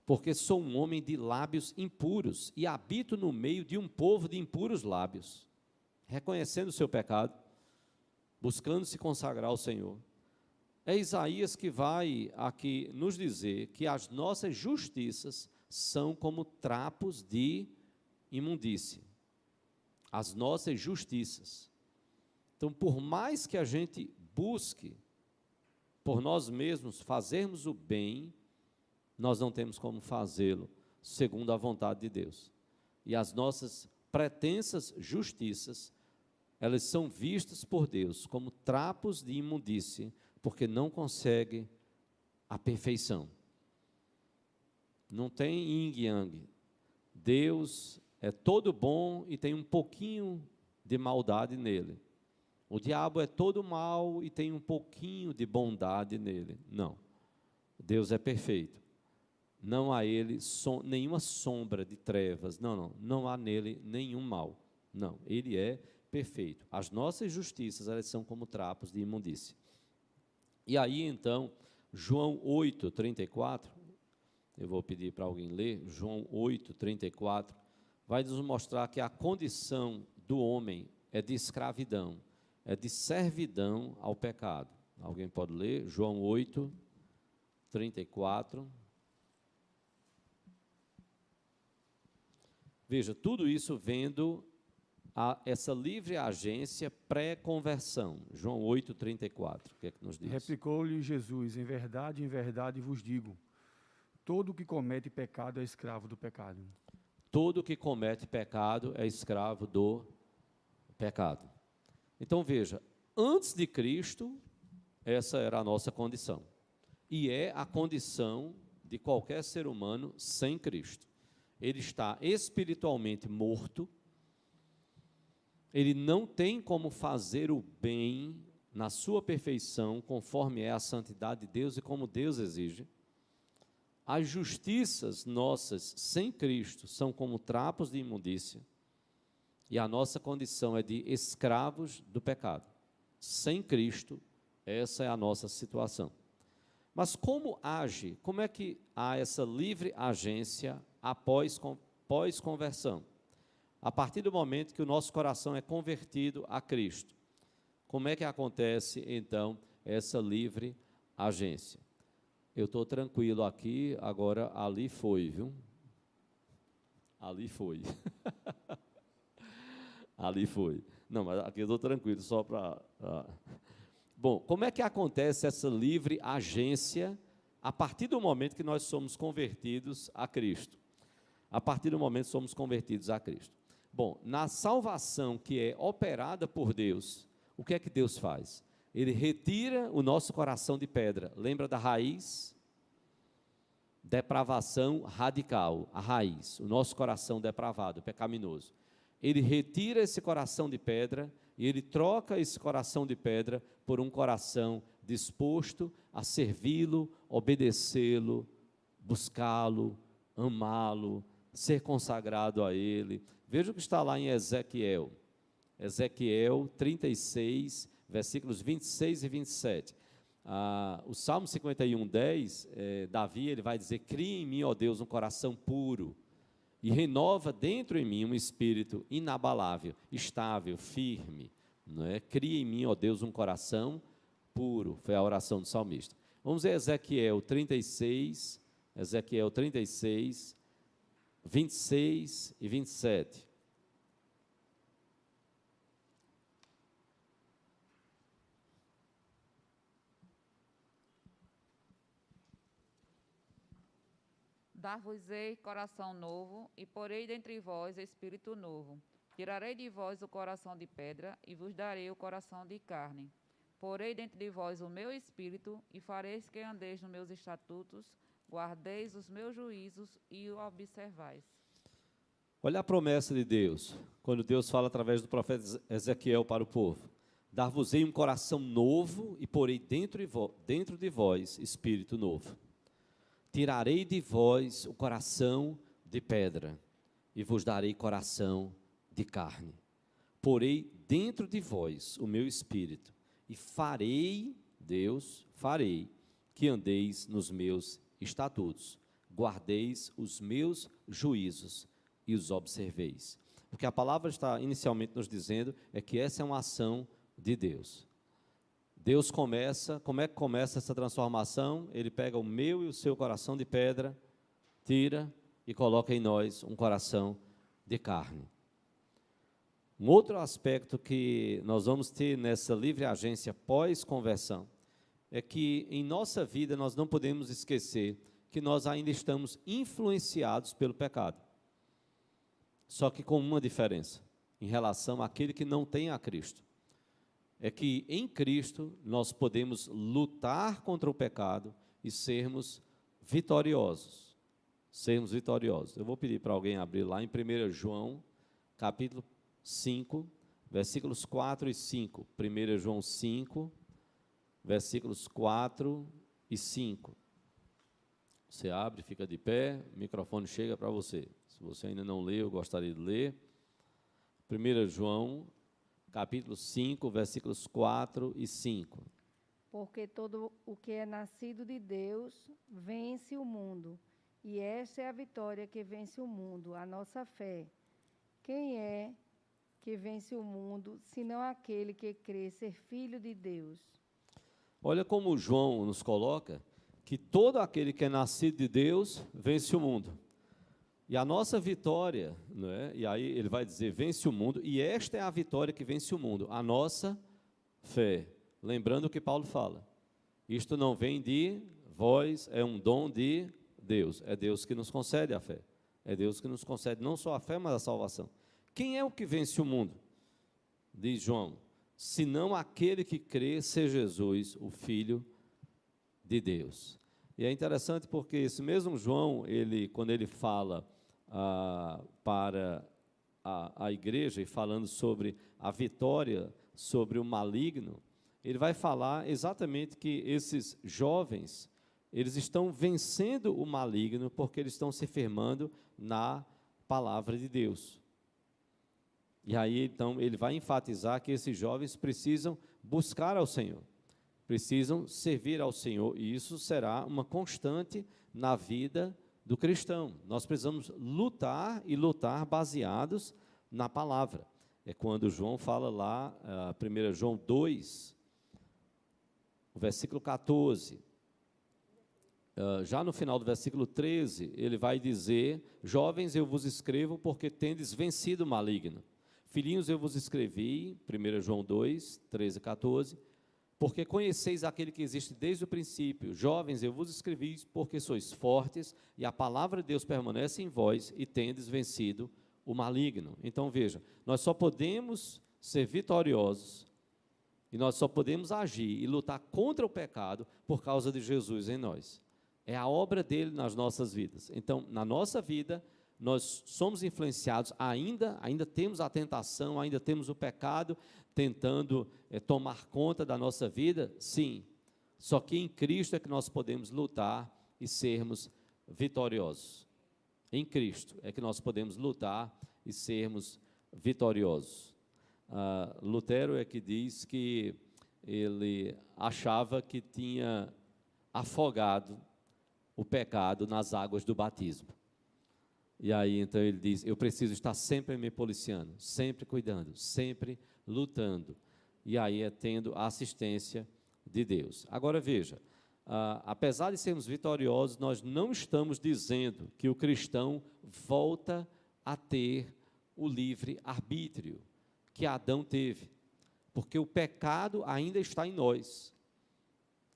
porque sou um homem de lábios impuros e habito no meio de um povo de impuros lábios, reconhecendo o seu pecado, buscando se consagrar ao Senhor. É Isaías que vai aqui nos dizer que as nossas justiças são como trapos de imundície. As nossas justiças. Então, por mais que a gente busque por nós mesmos fazermos o bem, nós não temos como fazê-lo segundo a vontade de Deus. E as nossas pretensas justiças, elas são vistas por Deus como trapos de imundície, porque não consegue a perfeição. Não tem yin e yang. Deus é todo bom e tem um pouquinho de maldade nele. O diabo é todo mal e tem um pouquinho de bondade nele. Não. Deus é perfeito. Não há ele nenhuma sombra de trevas. Não há nele nenhum mal. Não, ele é perfeito. As nossas justiças, elas são como trapos de imundície. E aí, então, João 8, 34, eu vou pedir para alguém ler, João 8, 34, vai nos mostrar que a condição do homem é de escravidão, é de servidão ao pecado. Alguém pode ler? João 8, 34. Veja, tudo isso vendo essa livre agência pré-conversão. João 8, 34. O que é que nos diz? Replicou-lhe Jesus, em verdade vos digo, todo que comete pecado é escravo do pecado. Todo que comete pecado é escravo do pecado. Então veja, antes de Cristo, essa era a nossa condição. E é a condição de qualquer ser humano sem Cristo. Ele está espiritualmente morto, ele não tem como fazer o bem na sua perfeição, conforme é a santidade de Deus e como Deus exige. As justiças nossas sem Cristo são como trapos de imundícia, e a nossa condição é de escravos do pecado. Sem Cristo, essa é a nossa situação. Mas como age, como é que há essa livre agência após pós-conversão? A partir do momento que o nosso coração é convertido a Cristo. Como é que acontece, então, essa livre agência? Eu estou tranquilo aqui, agora ali foi, viu? Ali foi. Ali foi. Não, mas aqui eu estou tranquilo, só para... Bom, como é que acontece essa livre agência a partir do momento que nós somos convertidos a Cristo? A partir do momento que somos convertidos a Cristo. Bom, na salvação que é operada por Deus, o que é que Deus faz? Ele retira o nosso coração de pedra. Lembra da raiz? Depravação radical, a raiz, o nosso coração depravado, pecaminoso. Ele retira esse coração de pedra e Ele troca esse coração de pedra por um coração disposto a servi-lo, obedecê-lo, buscá-lo, amá-lo, ser consagrado a Ele. Veja o que está lá em Ezequiel 36, versículos 26 e 27. O Salmo 51, 10, Davi ele vai dizer: cria em mim, ó Deus, um coração puro, e renova dentro em mim um espírito inabalável, estável, firme. Não é? Cria em mim, ó Deus, um coração puro. Foi a oração do salmista. Vamos ver Ezequiel 36, 26 e 27. Dar-vos-ei coração novo, e porei dentre vós espírito novo. Tirarei de vós o coração de pedra, e vos darei o coração de carne. Porei dentro de vós o meu espírito, e fareis que andeis nos meus estatutos, guardeis os meus juízos e o observais. Olha a promessa de Deus, quando Deus fala através do profeta Ezequiel para o povo: dar-vos-ei um coração novo, e porei dentro de vós espírito novo. Tirarei de vós o coração de pedra, e vos darei coração de carne. Porei dentro de vós o meu espírito, e farei que andeis nos meus estatutos, guardeis os meus juízos e os observeis. O que a palavra está inicialmente nos dizendo é que essa é uma ação de Deus. Deus começa, como é que começa essa transformação? Ele pega o meu e o seu coração de pedra, tira e coloca em nós um coração de carne. Um outro aspecto que nós vamos ter nessa livre agência pós-conversão é que em nossa vida nós não podemos esquecer que nós ainda estamos influenciados pelo pecado. Só que com uma diferença em relação àquele que não tem a Cristo. É que em Cristo nós podemos lutar contra o pecado e sermos vitoriosos. Eu vou pedir para alguém abrir lá em 1 João, capítulo 5, versículos 4 e 5. 1 João 5, versículos 4 e 5. Você abre, fica de pé, o microfone chega para você. Se você ainda não leu, eu gostaria de ler. 1 João, capítulo 5, versículos 4 e 5. Porque todo o que é nascido de Deus vence o mundo, e esta é a vitória que vence o mundo, a nossa fé. Quem é que vence o mundo, senão aquele que crê ser filho de Deus? Olha como João nos coloca que todo aquele que é nascido de Deus vence o mundo. E a nossa vitória, não é? E aí ele vai dizer, vence o mundo, e esta é a vitória que vence o mundo, a nossa fé. Lembrando o que Paulo fala, isto não vem de vós, é um dom de Deus, é Deus que nos concede a fé, é Deus que nos concede não só a fé, mas a salvação. Quem é o que vence o mundo? Diz João, senão aquele que crê ser Jesus, o Filho de Deus. E é interessante porque esse mesmo João, quando ele fala para a igreja e falando sobre a vitória sobre o maligno, ele vai falar exatamente que esses jovens, eles estão vencendo o maligno porque eles estão se firmando na palavra de Deus. E aí, então, ele vai enfatizar que esses jovens precisam buscar ao Senhor, precisam servir ao Senhor, e isso será uma constante na vida do cristão. Nós precisamos lutar e lutar baseados na palavra. É quando João fala lá, 1 João 2, o versículo 14. Já no final do versículo 13, ele vai dizer, jovens, eu vos escrevo porque tendes vencido o maligno. Filhinhos, eu vos escrevi, 1 João 2, 13 e 14, porque conheceis aquele que existe desde o princípio. Jovens, eu vos escrevi porque sois fortes, e a palavra de Deus permanece em vós, e tendes vencido o maligno. Então, veja, nós só podemos ser vitoriosos, e nós só podemos agir e lutar contra o pecado por causa de Jesus em nós. É a obra dele nas nossas vidas. Então, na nossa vida, nós somos influenciados, ainda temos a tentação, ainda temos o pecado tentando tomar conta da nossa vida, sim. Só que em Cristo é que nós podemos lutar e sermos vitoriosos. Em Cristo é que nós podemos lutar e sermos vitoriosos. Lutero é que diz que ele achava que tinha afogado o pecado nas águas do batismo. E aí, então, ele diz, eu preciso estar sempre me policiando, sempre cuidando, sempre lutando. E aí é tendo a assistência de Deus. Agora, veja, apesar de sermos vitoriosos, nós não estamos dizendo que o cristão volta a ter o livre-arbítrio que Adão teve, porque o pecado ainda está em nós.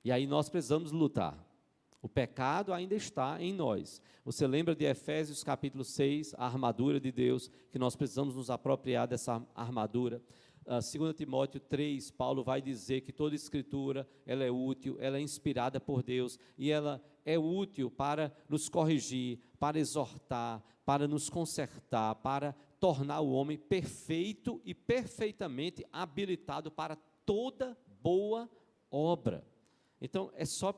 E aí nós precisamos lutar. O pecado ainda está em nós. Você lembra de Efésios capítulo 6, a armadura de Deus, que nós precisamos nos apropriar dessa armadura. 2 Timóteo 3, Paulo vai dizer que toda escritura, ela é útil, ela é inspirada por Deus, e ela é útil para nos corrigir, para exortar, para nos consertar, para tornar o homem perfeito e perfeitamente habilitado para toda boa obra. Então, é só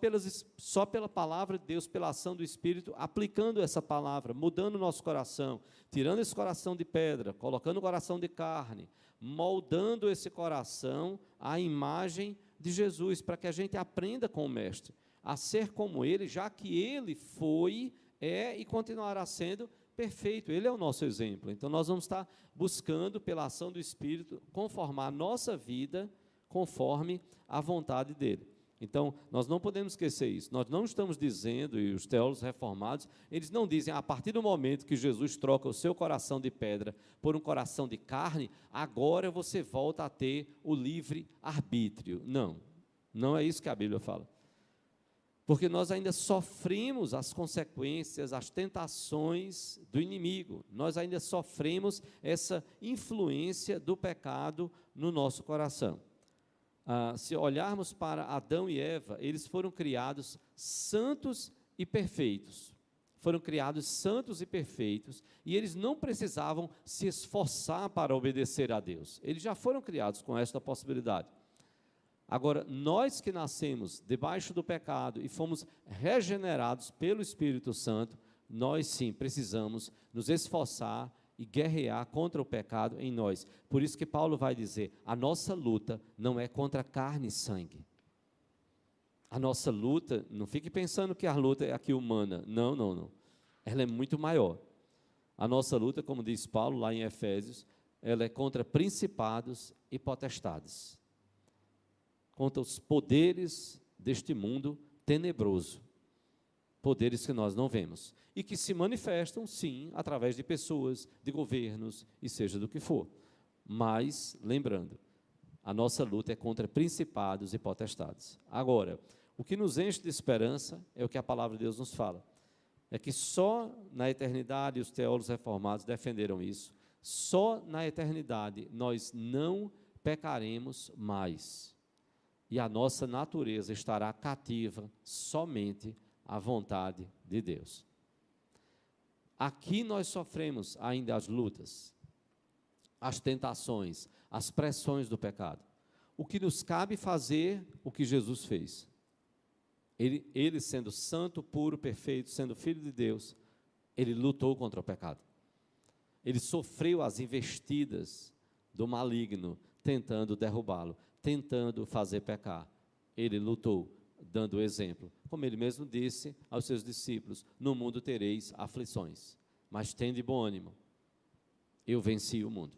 pela palavra de Deus, pela ação do Espírito, aplicando essa palavra, mudando o nosso coração, tirando esse coração de pedra, colocando o coração de carne, moldando esse coração à imagem de Jesus, para que a gente aprenda com o Mestre, a ser como Ele, já que Ele foi, é e continuará sendo perfeito. Ele é o nosso exemplo. Então, nós vamos estar buscando, pela ação do Espírito, conformar a nossa vida conforme a vontade dEle. Então, nós não podemos esquecer isso. Nós não estamos dizendo, e os teólogos reformados, eles não dizem, a partir do momento que Jesus troca o seu coração de pedra por um coração de carne, agora você volta a ter o livre-arbítrio. Não, não é isso que a Bíblia fala. Porque nós ainda sofremos as consequências, as tentações do inimigo. Nós ainda sofremos essa influência do pecado no nosso coração. Se olharmos para Adão e Eva, eles foram criados santos e perfeitos. Foram criados santos e perfeitos, e eles não precisavam se esforçar para obedecer a Deus. Eles já foram criados com esta possibilidade. Agora, nós que nascemos debaixo do pecado e fomos regenerados pelo Espírito Santo, nós sim precisamos nos esforçar e guerrear contra o pecado em nós. Por isso que Paulo vai dizer, a nossa luta não é contra carne e sangue. A nossa luta, não fique pensando que a luta é aqui humana. Não, não, não. Ela é muito maior. A nossa luta, como diz Paulo lá em Efésios, ela é contra principados e potestades. Contra os poderes deste mundo tenebroso. Poderes que nós não vemos. E que se manifestam, sim, através de pessoas, de governos, e seja do que for. Mas, lembrando, a nossa luta é contra principados e potestades. Agora, o que nos enche de esperança é o que a palavra de Deus nos fala. É que só na eternidade, os teólogos reformados defenderam isso, só na eternidade nós não pecaremos mais. E a nossa natureza estará cativa somente à vontade de Deus. Aqui nós sofremos ainda as lutas, as tentações, as pressões do pecado. O que nos cabe fazer, o que Jesus fez. Ele sendo santo, puro, perfeito, sendo filho de Deus, ele lutou contra o pecado. Ele sofreu as investidas do maligno, tentando derrubá-lo, tentando fazer pecar. Ele lutou, dando o exemplo. Como ele mesmo disse aos seus discípulos, no mundo tereis aflições, mas tende bom ânimo, eu venci o mundo.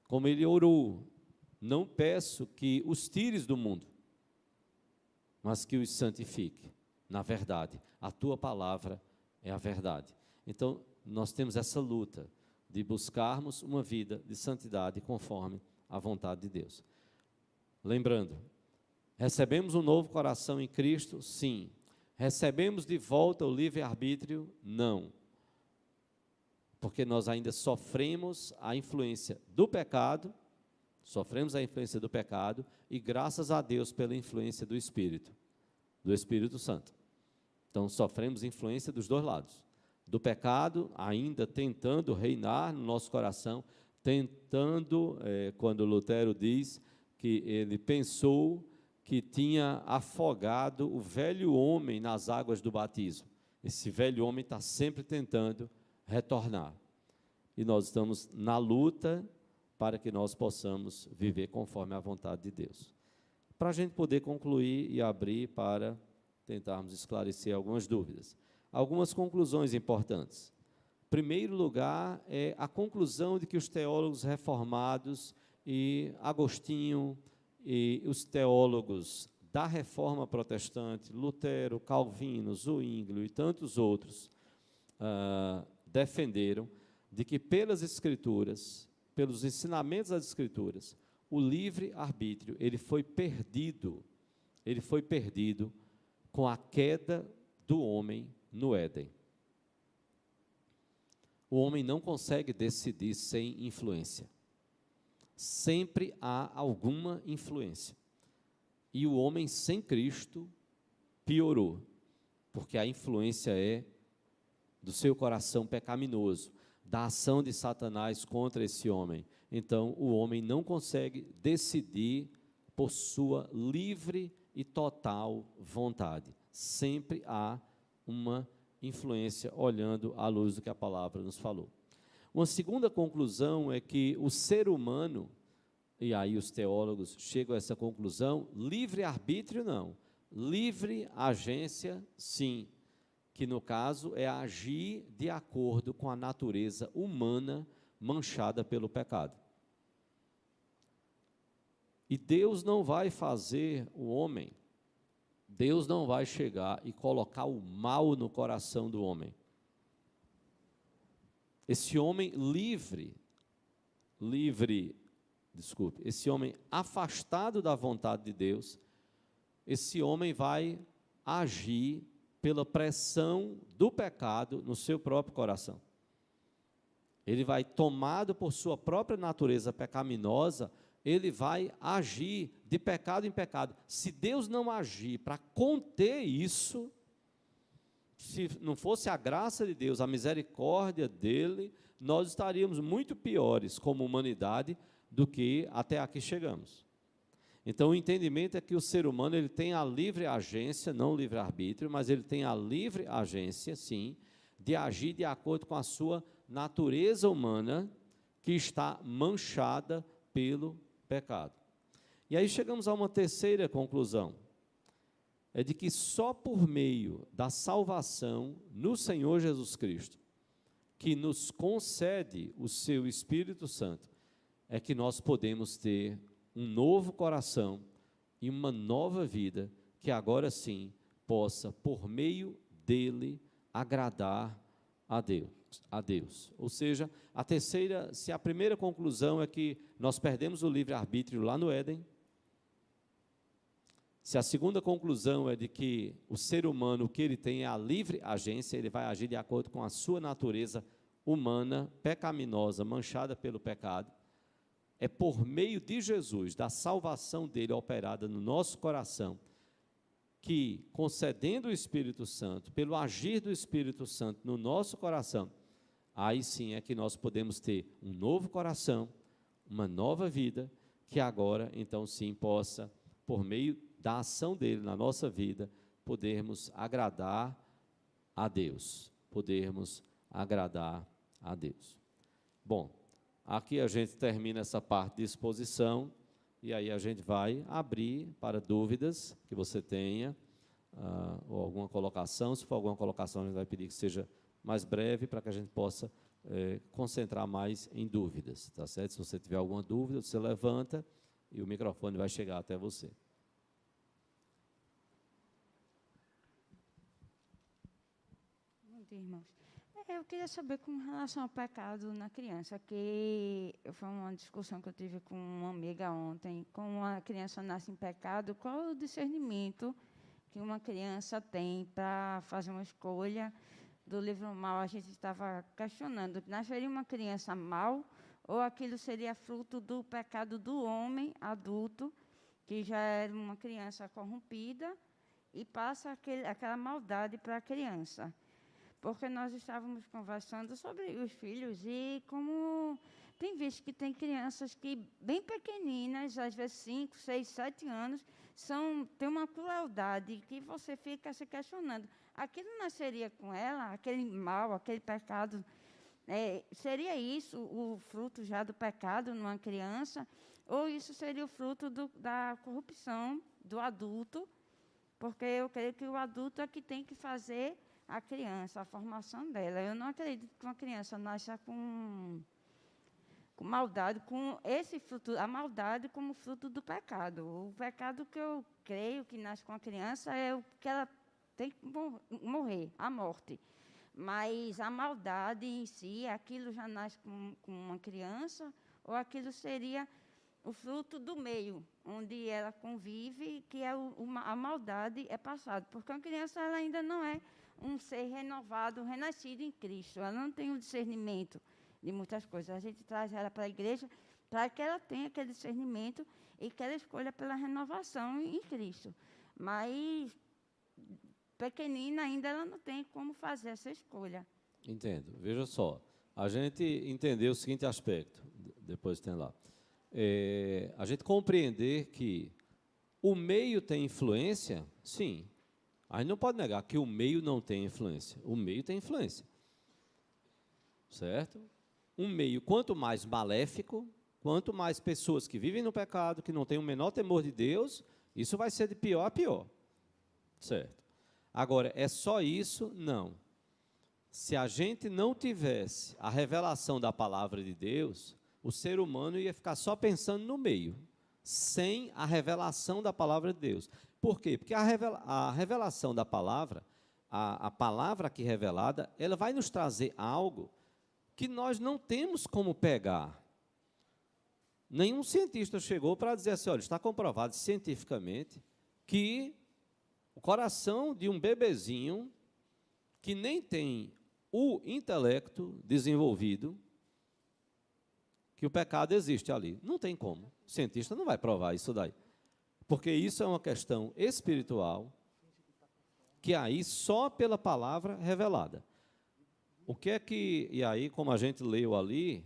Como ele orou, não peço que os tires do mundo, mas que os santifique, na verdade, a tua palavra é a verdade. Então, nós temos essa luta de buscarmos uma vida de santidade conforme a vontade de Deus. Lembrando, recebemos um novo coração em Cristo? Sim. Recebemos de volta o livre-arbítrio? Não. Porque nós ainda sofremos a influência do pecado, e graças a Deus pela influência do Espírito Santo. Então, sofremos influência dos dois lados, do pecado, ainda tentando reinar no nosso coração, tentando, quando Lutero diz que ele pensou que tinha afogado o velho homem nas águas do batismo. Esse velho homem está sempre tentando retornar. E nós estamos na luta para que nós possamos viver conforme a vontade de Deus. Para a gente poder concluir e abrir para tentarmos esclarecer algumas dúvidas. Algumas conclusões importantes. Em primeiro lugar, é a conclusão de que os teólogos reformados e Agostinho e os teólogos da Reforma Protestante, Lutero, Calvino, Zwinglio e tantos outros, defenderam de que pelas Escrituras, pelos ensinamentos das Escrituras, o livre-arbítrio, ele foi perdido com a queda do homem no Éden. O homem não consegue decidir sem influência. Sempre há alguma influência. E o homem sem Cristo piorou, porque a influência é do seu coração pecaminoso, da ação de Satanás contra esse homem. Então, o homem não consegue decidir por sua livre e total vontade. Sempre há uma influência olhando à luz do que a palavra nos falou. Uma segunda conclusão é que o ser humano, e aí os teólogos chegam a essa conclusão, livre-arbítrio não, livre agência sim, que no caso é agir de acordo com a natureza humana manchada pelo pecado. E Deus não vai fazer o homem, Deus não vai chegar e colocar o mal no coração do homem. Esse homem esse homem afastado da vontade de Deus, esse homem vai agir pela pressão do pecado no seu próprio coração. Ele vai, tomado por sua própria natureza pecaminosa, ele vai agir de pecado em pecado. Se Deus não agir para conter isso, se não fosse a graça de Deus, a misericórdia dele, nós estaríamos muito piores como humanidade do que até aqui chegamos. Então, o entendimento é que o ser humano ele tem a livre agência, não livre-arbítrio, mas ele tem a livre agência, sim, de agir de acordo com a sua natureza humana, que está manchada pelo pecado. E aí chegamos a uma terceira conclusão, é de que só por meio da salvação no Senhor Jesus Cristo, que nos concede o seu Espírito Santo, é que nós podemos ter um novo coração e uma nova vida, que agora sim possa, por meio dele, agradar a Deus. Ou seja, se a primeira conclusão é que nós perdemos o livre-arbítrio lá no Éden, se a segunda conclusão é de que o ser humano, o que ele tem é a livre agência, ele vai agir de acordo com a sua natureza humana, pecaminosa, manchada pelo pecado, é por meio de Jesus, da salvação dele operada no nosso coração, que, concedendo o Espírito Santo, pelo agir do Espírito Santo no nosso coração, aí sim é que nós podemos ter um novo coração, uma nova vida, que agora, então sim, possa, por meio da ação dele na nossa vida, podermos agradar a Deus. Bom, aqui a gente termina essa parte de exposição, e aí a gente vai abrir para dúvidas que você tenha, ou alguma colocação. Se for alguma colocação, a gente vai pedir que seja mais breve, para que a gente possa concentrar mais em dúvidas, tá certo? Se você tiver alguma dúvida, você levanta e o microfone vai chegar até você. Irmãos, eu queria saber com relação ao pecado na criança, que foi uma discussão que eu tive com uma amiga ontem. Como uma criança nasce em pecado, qual é o discernimento que uma criança tem para fazer uma escolha do livre mal? A gente estava questionando, nasceria uma criança mal ou aquilo seria fruto do pecado do homem adulto, que já era uma criança corrompida, e passa aquela maldade para a criança. porque nós estávamos conversando sobre os filhos e como tem visto que tem crianças que, bem pequeninas, às vezes 5, 6, 7 anos, têm uma crueldade que você fica se questionando. Aquilo nasceria com ela, aquele mal, aquele pecado, seria isso o fruto já do pecado numa criança? Ou isso seria o fruto da corrupção do adulto? Porque eu creio que o adulto é que tem que fazer a criança, a formação dela. Eu não acredito que uma criança nasça com maldade, com esse fruto, a maldade como fruto do pecado. O pecado que eu creio que nasce com a criança é o que ela tem que morrer, a morte. Mas a maldade em si, aquilo já nasce com uma criança, ou aquilo seria o fruto do meio, onde ela convive, que é a maldade é passada. Porque uma criança ela ainda não é um ser renovado, renascido em Cristo. Ela não tem o discernimento de muitas coisas. A gente traz ela para a igreja para que ela tenha aquele discernimento e que ela escolha pela renovação em Cristo. Mas, pequenina ainda, ela não tem como fazer essa escolha. Entendo. Veja só, a gente entendeu o seguinte aspecto, depois tem lá. A gente compreender que o meio tem influência, sim. A gente não pode negar que o meio não tem influência. O meio tem influência. Certo? Um meio, quanto mais maléfico, quanto mais pessoas que vivem no pecado, que não têm o menor temor de Deus, isso vai ser de pior a pior. Certo? Agora, é só isso? Não. Se a gente não tivesse a revelação da palavra de Deus, o ser humano ia ficar só pensando no meio, sem a revelação da palavra de Deus. Por quê? Porque a revelação da palavra, a palavra aqui revelada, ela vai nos trazer algo que nós não temos como pegar. Nenhum cientista chegou para dizer assim, olha, está comprovado cientificamente que o coração de um bebezinho que nem tem o intelecto desenvolvido, que o pecado existe ali. Não tem como. O cientista não vai provar isso daí. Porque isso é uma questão espiritual, que aí só pela palavra revelada. O que é que, e aí como a gente leu ali,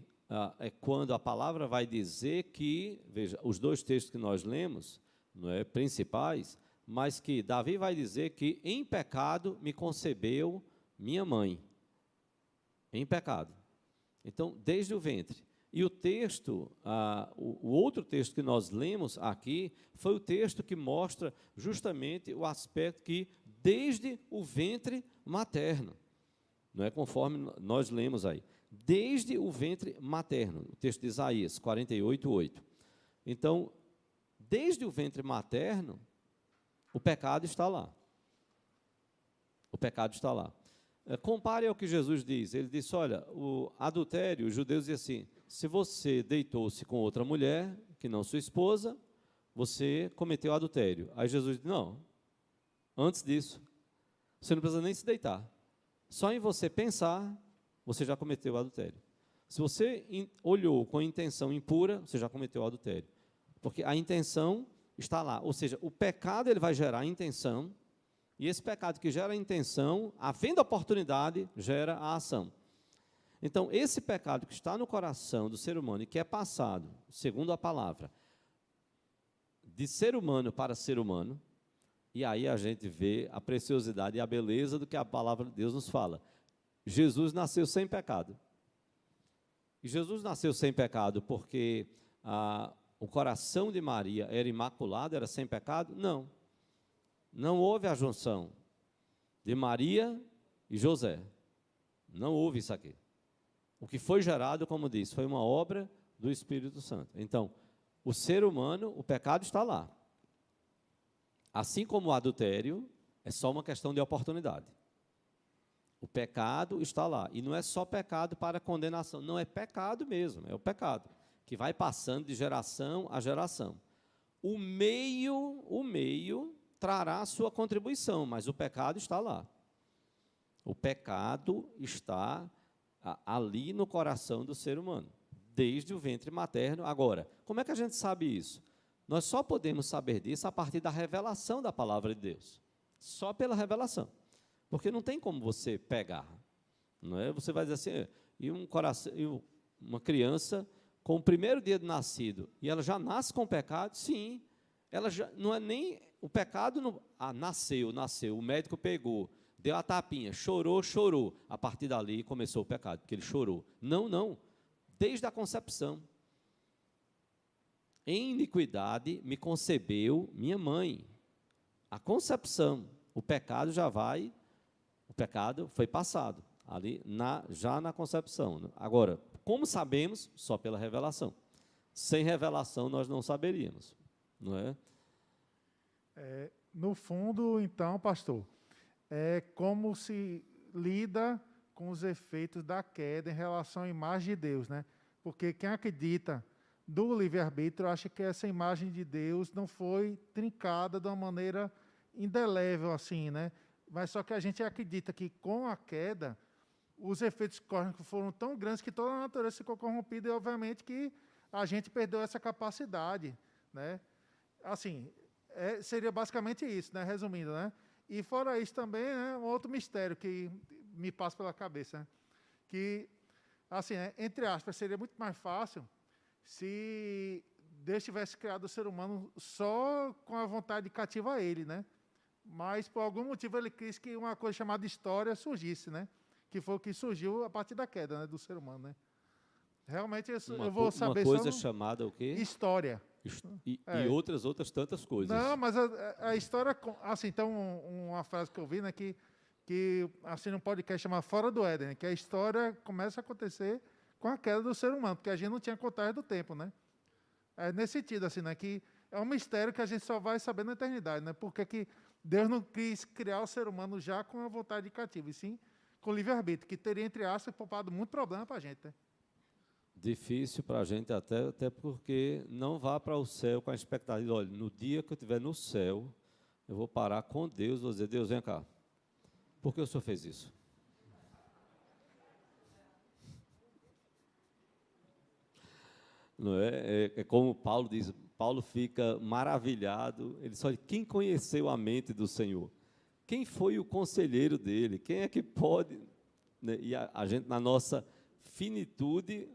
é quando a palavra vai dizer que, veja, os dois textos que nós lemos, não é, principais, mas que Davi vai dizer que em pecado me concebeu minha mãe. Em pecado. Então, desde o ventre. E o texto, o outro texto que nós lemos aqui, foi o texto que mostra justamente o aspecto que desde o ventre materno, não é conforme nós lemos aí, desde o ventre materno, o texto de Isaías 48:8. Então, desde o ventre materno, o pecado está lá. O pecado está lá. Compare ao que Jesus diz. Ele disse, olha, o adultério, os judeus dizem assim, se você deitou-se com outra mulher, que não sua esposa, você cometeu adultério. Aí Jesus diz, não, antes disso, você não precisa nem se deitar. Só em você pensar, você já cometeu adultério. Se você olhou com intenção impura, você já cometeu adultério. Porque a intenção está lá. Ou seja, o pecado ele vai gerar a intenção, e esse pecado que gera a intenção, havendo oportunidade, gera a ação. Então, esse pecado que está no coração do ser humano e que é passado, segundo a palavra, de ser humano para ser humano, e aí a gente vê a preciosidade e a beleza do que a palavra de Deus nos fala. Jesus nasceu sem pecado. E Jesus nasceu sem pecado porque o coração de Maria era imaculado, era sem pecado? Não. Não houve a junção de Maria e José. Não houve isso aqui. O que foi gerado, como disse, foi uma obra do Espírito Santo. Então, o ser humano, o pecado está lá. Assim como o adultério, é só uma questão de oportunidade. O pecado está lá. E não é só pecado para condenação. Não, é pecado mesmo, é o pecado, que vai passando de geração a geração. O meio trará a sua contribuição, mas o pecado está lá. O pecado está ali no coração do ser humano, desde o ventre materno. Agora, como é que a gente sabe isso? Nós só podemos saber disso a partir da revelação da palavra de Deus. Só pela revelação. Porque não tem como você pegar. Não é? Você vai dizer assim, e um coração, uma criança com o primeiro dia de nascido, e ela já nasce com pecado? Sim. Ela já não é nem o pecado, nasceu, o médico pegou, deu a tapinha, chorou. A partir dali começou o pecado, porque ele chorou. Não. Desde a concepção. Em iniquidade me concebeu minha mãe. A concepção, o pecado foi passado, ali já na concepção. Agora, como sabemos? Só pela revelação. Sem revelação nós não saberíamos, não é? No fundo, então, pastor, é como se lida com os efeitos da queda em relação à imagem de Deus, né? Porque quem acredita do livre-arbítrio acha que essa imagem de Deus não foi trincada de uma maneira indelével, assim, né? Mas só que a gente acredita que com a queda, os efeitos cósmicos foram tão grandes que toda a natureza ficou corrompida e, obviamente, que a gente perdeu essa capacidade, né? Assim, seria basicamente isso, né? Resumindo, né? E fora isso também, né, um outro mistério que me passa pela cabeça, né? Que, assim, né, entre aspas, seria muito mais fácil se Deus tivesse criado o ser humano só com a vontade cativa a ele, né? Mas, por algum motivo, ele quis que uma coisa chamada história surgisse, né? Que foi o que surgiu a partir da queda, né, do ser humano, né? Realmente, eu vou saber... Uma coisa chamada o quê? História. E outras tantas coisas. Não, mas a história... Assim, então, uma frase que eu vi, né, que assim, num podcast chamado Fora do Éden, né, que a história começa a acontecer com a queda do ser humano, porque a gente não tinha contagem do tempo, né? É nesse sentido, assim, né, que é um mistério que a gente só vai saber na eternidade, né? Porque que Deus não quis criar o ser humano já com a vontade cativa, e sim com o livre-arbítrio, que teria, entre aspas, poupado muito problema para a gente, né? Difícil para a gente até porque não vá para o céu com a expectativa, olha, no dia que eu estiver no céu, eu vou parar com Deus, vou dizer, Deus, vem cá, por que o Senhor fez isso? Não é como Paulo diz, Paulo fica maravilhado, ele só diz, quem conheceu a mente do Senhor? Quem foi o conselheiro dele? Quem é que pode... Né? E a gente, na nossa finitude,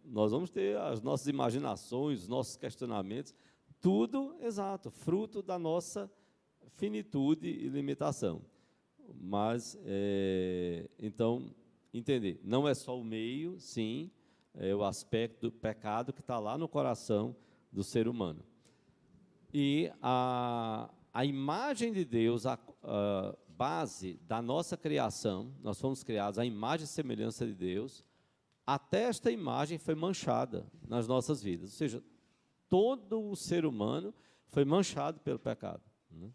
nós vamos ter as nossas imaginações, os nossos questionamentos, tudo, exato, fruto da nossa finitude e limitação. Mas, então, entender, não é só o meio, sim, é o aspecto do pecado que está lá no coração do ser humano. E a imagem de Deus, a base da nossa criação, nós fomos criados à imagem e semelhança de Deus, até esta imagem foi manchada nas nossas vidas. Ou seja, todo o ser humano foi manchado pelo pecado, né?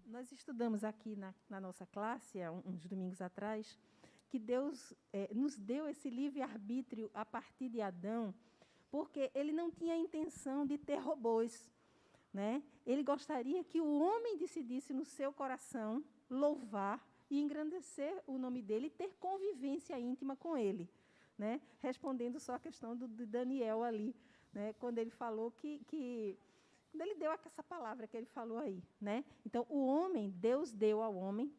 Nós estudamos aqui na nossa classe, há uns domingos atrás, que Deus nos deu esse livre-arbítrio a partir de Adão, porque ele não tinha a intenção de ter robôs, né? Ele gostaria que o homem decidisse no seu coração louvar e engrandecer o nome dele e ter convivência íntima com ele, né? Respondendo só a questão do Daniel ali, né? Quando ele falou quando ele deu essa palavra que ele falou aí, né? Então, Deus deu ao homem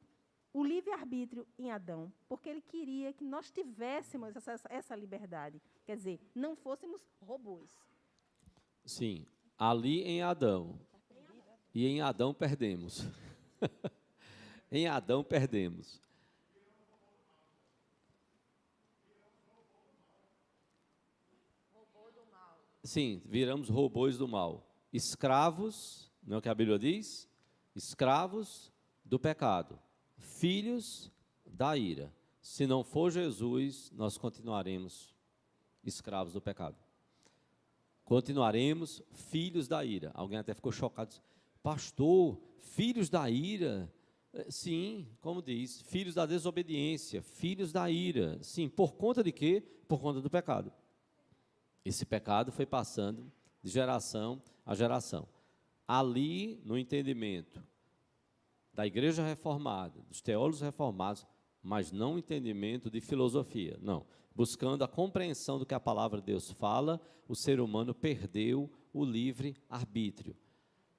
o livre-arbítrio em Adão, porque ele queria que nós tivéssemos essa liberdade, quer dizer, não fôssemos robôs. Sim, ali em Adão, e em Adão perdemos. Em Adão perdemos. Sim, viramos robôs do mal. Escravos, não é o que a Bíblia diz? Escravos do pecado. Filhos da ira. Se não for Jesus, nós continuaremos escravos do pecado. Continuaremos filhos da ira. Alguém até ficou chocado. Pastor, filhos da ira? Sim, como diz, filhos da desobediência, filhos da ira. Sim, por conta de quê? Por conta do pecado. Esse pecado foi passando de geração a geração. Ali, no entendimento da igreja reformada, dos teólogos reformados, mas não entendimento de filosofia, não. Buscando a compreensão do que a palavra de Deus fala, o ser humano perdeu o livre-arbítrio.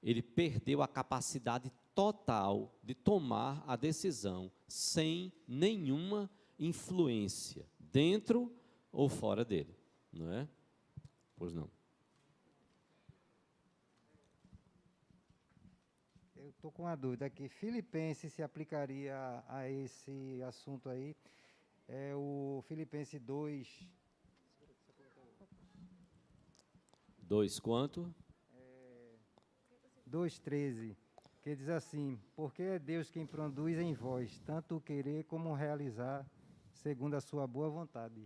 Ele perdeu a capacidade total de tomar a decisão sem nenhuma influência, dentro ou fora dele, não é? Pois não. Eu estou com uma dúvida aqui. Filipenses se aplicaria a esse assunto aí. É o Filipenses 2. 2 quanto? 2,13, que diz assim: porque é Deus quem produz em vós, tanto o querer como o realizar, segundo a sua boa vontade.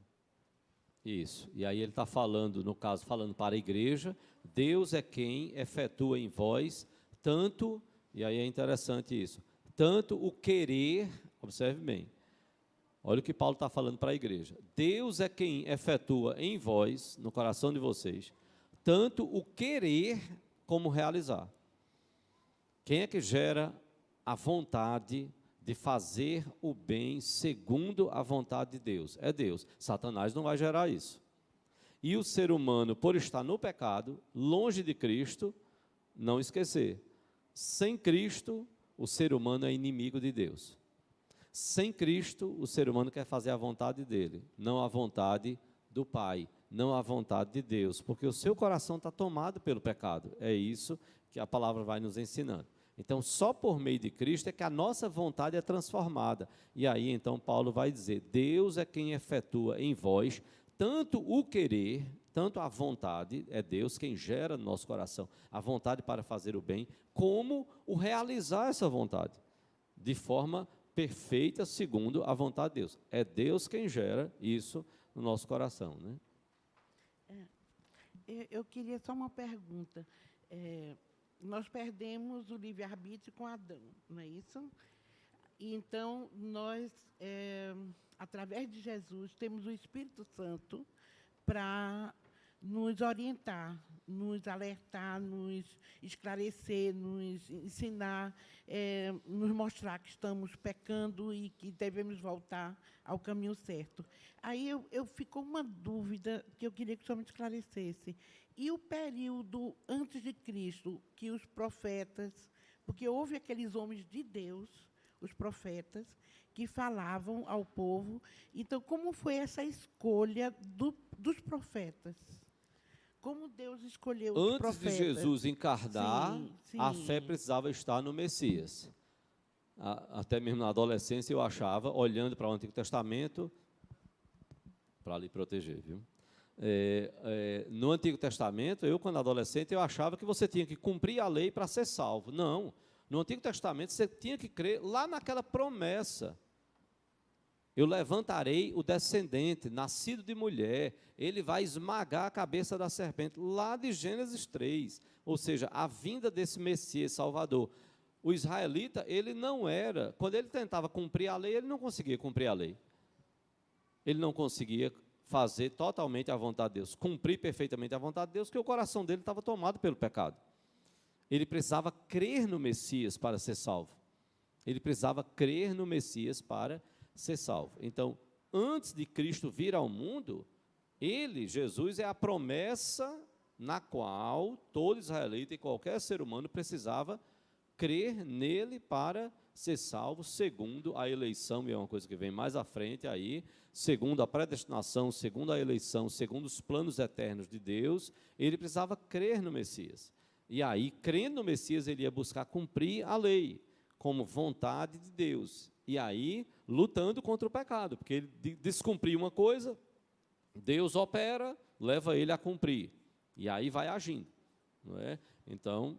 Isso. E aí ele está falando, no caso, falando para a igreja, Deus é quem efetua em vós tanto, e aí é interessante isso, tanto o querer, observe bem, olha o que Paulo está falando para a igreja, Deus é quem efetua em vós, no coração de vocês, tanto o querer como realizar. Quem é que gera a vontade de fazer o bem segundo a vontade de Deus? É Deus. Satanás não vai gerar isso. E o ser humano, por estar no pecado, longe de Cristo, não esquecer, sem Cristo, o ser humano é inimigo de Deus. Sem Cristo, o ser humano quer fazer a vontade dele, não a vontade do Pai, não a vontade de Deus, porque o seu coração está tomado pelo pecado. É isso que a palavra vai nos ensinando. Então, só por meio de Cristo é que a nossa vontade é transformada. E aí, então, Paulo vai dizer, Deus é quem efetua em vós, tanto o querer, tanto a vontade, é Deus quem gera no nosso coração a vontade para fazer o bem, como o realizar essa vontade, de forma perfeita, segundo a vontade de Deus. É Deus quem gera isso no nosso coração, né? Eu queria só uma pergunta. Nós perdemos o livre-arbítrio com Adão, não é isso? E então, nós, através de Jesus, temos o Espírito Santo para nos orientar, nos alertar, nos esclarecer, nos ensinar, nos mostrar que estamos pecando e que devemos voltar ao caminho certo. Aí eu ficou uma dúvida que eu queria que o senhor me esclarecesse. E o período antes de Cristo, que os profetas, porque houve aqueles homens de Deus, os profetas, que falavam ao povo. Então, como foi essa escolha dos profetas? Como Deus escolheu os profetas? Antes de Jesus encarnar, sim. a fé precisava estar no Messias. Até mesmo na adolescência eu achava, olhando para o Antigo Testamento, para lhe proteger, viu? No Antigo Testamento, eu, quando adolescente, eu achava que você tinha que cumprir a lei para ser salvo. Não. No Antigo Testamento, você tinha que crer lá naquela promessa. Eu levantarei o descendente, nascido de mulher, ele vai esmagar a cabeça da serpente, lá de Gênesis 3, ou seja, a vinda desse Messias Salvador. O israelita, ele não era, quando ele tentava cumprir a lei, ele não conseguia cumprir a lei. Ele não conseguia fazer totalmente a vontade de Deus, cumprir perfeitamente a vontade de Deus, porque o coração dele estava tomado pelo pecado. Ele precisava crer no Messias para ser salvo. Ele precisava crer no Messias para ser salvo. Então, antes de Cristo vir ao mundo, ele, Jesus, é a promessa na qual todo israelita e qualquer ser humano precisava crer nele para ser salvo, segundo a eleição, e é uma coisa que vem mais à frente aí, segundo a predestinação, segundo a eleição, segundo os planos eternos de Deus, ele precisava crer no Messias. E aí, crendo no Messias, ele ia buscar cumprir a lei, como vontade de Deus. E aí, lutando contra o pecado, porque ele descumprir uma coisa, Deus opera, leva ele a cumprir. E aí vai agindo, não é? Então,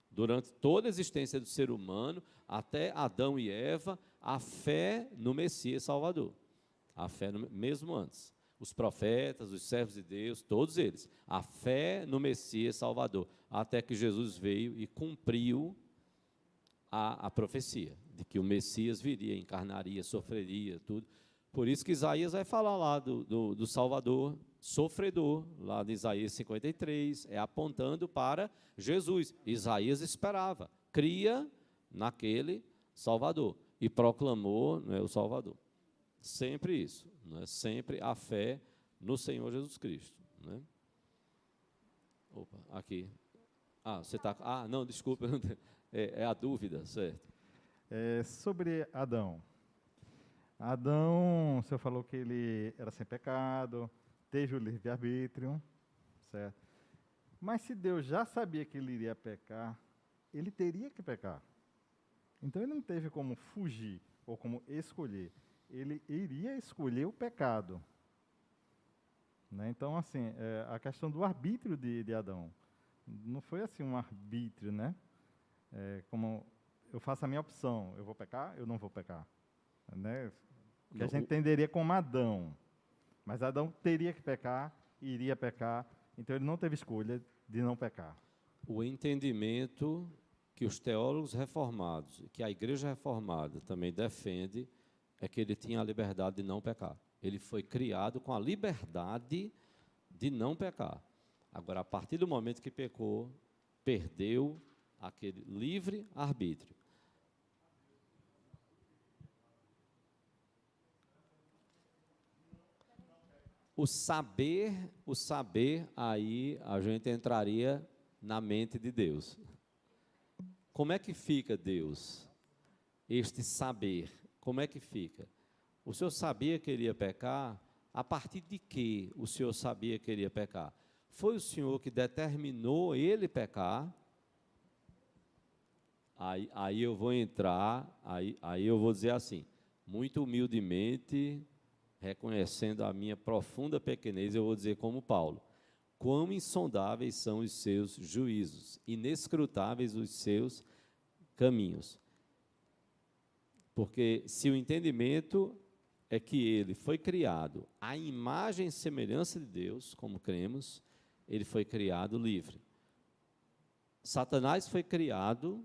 durante toda a existência do ser humano, até Adão e Eva, a fé no Messias Salvador. A fé, mesmo antes. Os profetas, os servos de Deus, todos eles. A fé no Messias Salvador. Até que Jesus veio e cumpriu a profecia de que o Messias viria, encarnaria, sofreria, tudo. Por isso que Isaías vai falar lá do Salvador sofredor, lá de Isaías 53, apontando para Jesus. Isaías esperava, cria naquele Salvador e proclamou, o Salvador. Sempre isso, sempre a fé no Senhor Jesus Cristo. Opa, aqui. Você está... não, desculpa, é a dúvida, certo. Sobre Adão. Adão, o senhor falou que ele era sem pecado, teve o livre-arbítrio, certo? Mas se Deus já sabia que ele iria pecar, ele teria que pecar. Então ele não teve como fugir ou como escolher. Ele iria escolher o pecado. Né? Então, assim, a questão do arbítrio de Adão não foi assim um arbítrio, né? Como eu faço a minha opção, eu vou pecar, eu não vou pecar. Né? Que a gente entenderia como Adão. Mas Adão teria que pecar, iria pecar, então ele não teve escolha de não pecar. O entendimento que os teólogos reformados, que a Igreja Reformada também defende, é que ele tinha a liberdade de não pecar. Ele foi criado com a liberdade de não pecar. Agora, a partir do momento que pecou, perdeu aquele livre arbítrio. O saber, aí a gente entraria na mente de Deus. Como é que fica Deus? Este saber, como é que fica? O senhor sabia que iria pecar? A partir de que o senhor sabia que iria pecar? Foi o senhor que determinou ele pecar? Aí eu vou entrar, aí eu vou dizer assim, muito humildemente, reconhecendo a minha profunda pequenez, eu vou dizer como Paulo, quão insondáveis são os seus juízos, inescrutáveis os seus caminhos. Porque se o entendimento é que ele foi criado à imagem e semelhança de Deus, como cremos, ele foi criado livre. Satanás foi criado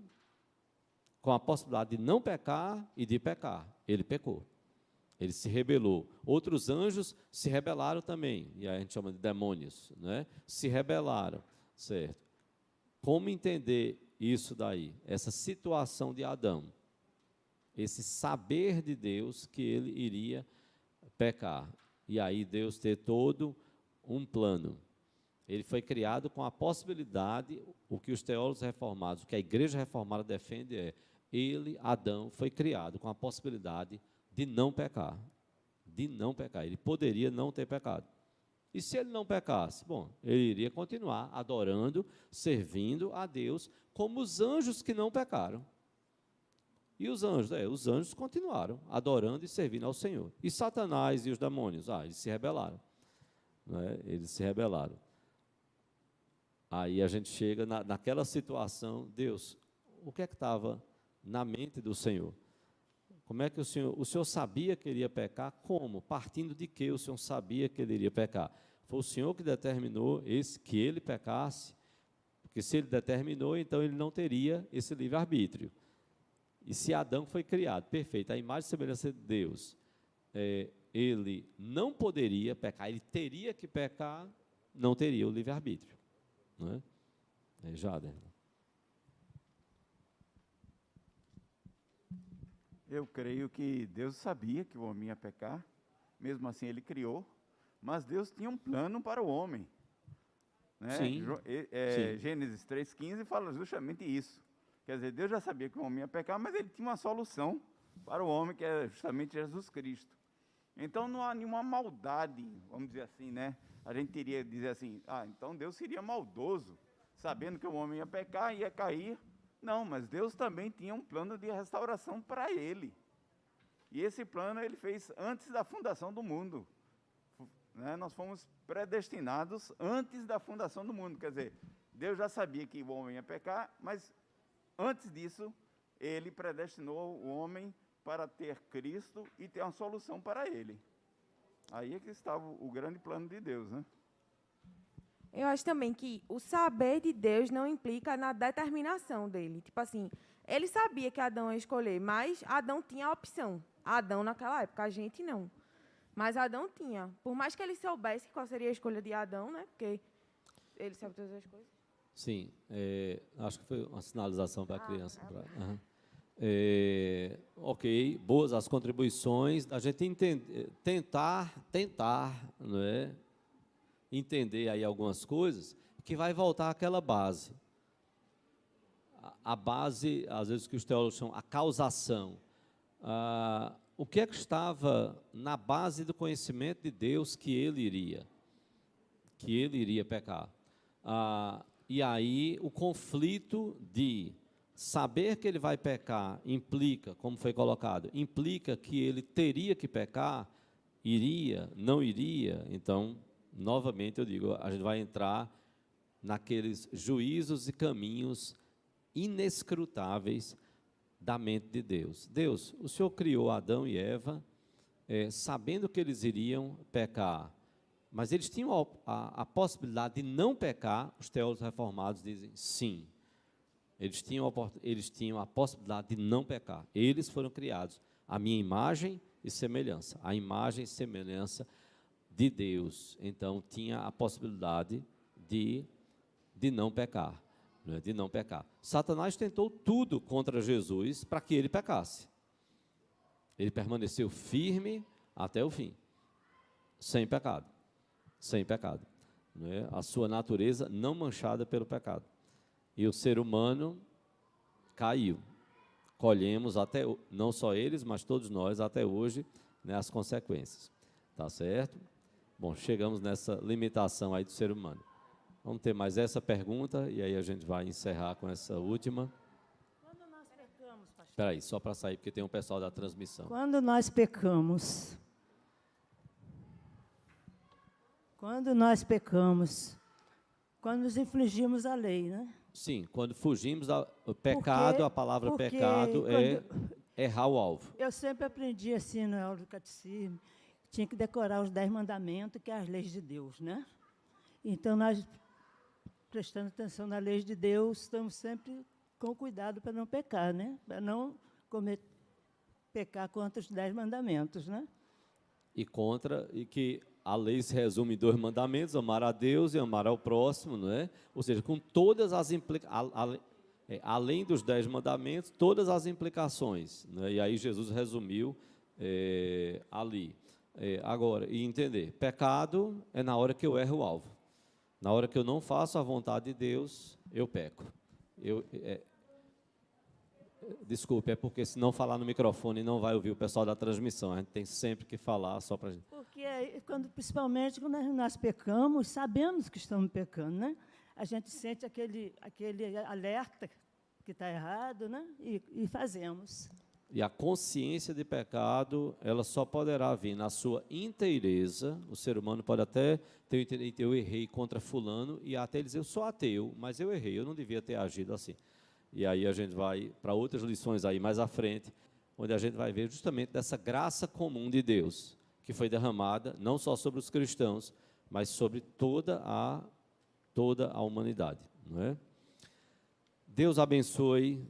com a possibilidade de não pecar e de pecar. Ele pecou. Ele se rebelou. Outros anjos se rebelaram também, e a gente chama de demônios, né? Se rebelaram, certo? Como entender isso daí? Essa situação de Adão, esse saber de Deus que ele iria pecar, e aí Deus ter todo um plano. Ele foi criado com a possibilidade, o que os teólogos reformados, o que a Igreja Reformada defende é, ele, Adão, foi criado com a possibilidade de não pecar, ele poderia não ter pecado, e se ele não pecasse, bom, ele iria continuar adorando, servindo a Deus, como os anjos que não pecaram, e os anjos continuaram adorando e servindo ao Senhor, e Satanás e os demônios, eles se rebelaram, né? Eles se rebelaram, aí a gente chega naquela situação, Deus, o que é que estava na mente do Senhor? Como é que o senhor sabia que ele iria pecar? Como? Partindo de que o senhor sabia que ele iria pecar? Foi o senhor que determinou que ele pecasse, porque se ele determinou, então ele não teria esse livre-arbítrio. E se Adão foi criado, perfeito, a imagem e semelhança de Deus, ele não poderia pecar, ele teria que pecar, não teria o livre-arbítrio. Não é? Jader. Eu creio que Deus sabia que o homem ia pecar, mesmo assim ele criou, mas Deus tinha um plano para o homem. Né? Sim. Sim. Gênesis 3,15 fala justamente isso. Quer dizer, Deus já sabia que o homem ia pecar, mas ele tinha uma solução para o homem, que é justamente Jesus Cristo. Então não há nenhuma maldade, vamos dizer assim, né? A gente iria dizer assim, então Deus seria maldoso, sabendo que o homem ia pecar, ia cair. Não, mas Deus também tinha um plano de restauração para ele. E esse plano ele fez antes da fundação do mundo. Né? Nós fomos predestinados antes da fundação do mundo. Quer dizer, Deus já sabia que o homem ia pecar, mas antes disso, ele predestinou o homem para ter Cristo e ter uma solução para ele. Aí é que estava o grande plano de Deus, né? Eu acho também que o saber de Deus não implica na determinação dele. Tipo assim, ele sabia que Adão ia escolher, mas Adão tinha a opção. Adão naquela época, a gente não. Mas Adão tinha. Por mais que ele soubesse qual seria a escolha de Adão, né? Porque ele sabe todas as coisas. Sim, acho que foi uma sinalização para a criança. Ok, boas as contribuições. A gente tentar, não é? Entender aí algumas coisas, que vai voltar àquela base. A base, às vezes, que os teólogos chamam a causação. o que é que estava na base do conhecimento de Deus que ele iria pecar? E aí o conflito de saber que ele vai pecar implica, como foi colocado, implica que ele teria que pecar, iria, não iria. Então, novamente eu digo, a gente vai entrar naqueles juízos e caminhos inescrutáveis da mente de Deus. Deus, o Senhor criou Adão e Eva, sabendo que eles iriam pecar, mas eles tinham a possibilidade de não pecar. Os teólogos reformados dizem sim. Eles tinham a possibilidade de não pecar. Eles foram criados à minha imagem e semelhança, a imagem e semelhança de Deus. Então, tinha a possibilidade de não pecar, né? De não pecar. Satanás tentou tudo contra Jesus para que ele pecasse. Ele permaneceu firme até o fim, sem pecado, né? A sua natureza não manchada pelo pecado. E o ser humano caiu. Colhemos não só eles, mas todos nós até hoje, né, as consequências. Tá certo? Bom, chegamos nessa limitação aí do ser humano. Vamos ter mais essa pergunta e aí a gente vai encerrar com essa última. Quando nós pecamos, pastor? Espera aí, só para sair, porque tem um pessoal da transmissão. Quando nós pecamos, quando nos infringimos a lei, né? Sim, quando fugimos do pecado, a palavra pecado é errar o alvo. Eu sempre aprendi assim na aula do catecismo, tinha que decorar os 10 mandamentos, que é as leis de Deus, né? Então, nós, prestando atenção nas leis de Deus, estamos sempre com cuidado para não pecar, né? Para não pecar contra os 10 mandamentos, né? E que a lei se resume em 2 mandamentos, amar a Deus e amar ao próximo, não é? Ou seja, com todas as implicações, além dos 10 mandamentos, todas as implicações, né? E aí Jesus resumiu ali. Agora, e entender, pecado é na hora que eu erro o alvo. Na hora que eu não faço a vontade de Deus, eu peco. Desculpe, é porque se não falar no microfone não vai ouvir o pessoal da transmissão. A gente tem sempre que falar só para a gente. Porque, principalmente, quando nós pecamos, sabemos que estamos pecando, né? A gente sente aquele alerta que está errado, né? E fazemos. E a consciência de pecado, ela só poderá vir na sua inteireza. O ser humano pode até ter eu errei contra fulano, e até dizer, eu sou ateu, mas eu errei, eu não devia ter agido assim. E aí a gente vai para outras lições aí mais à frente, onde a gente vai ver justamente dessa graça comum de Deus, que foi derramada não só sobre os cristãos, mas sobre toda a humanidade, não é? Deus abençoe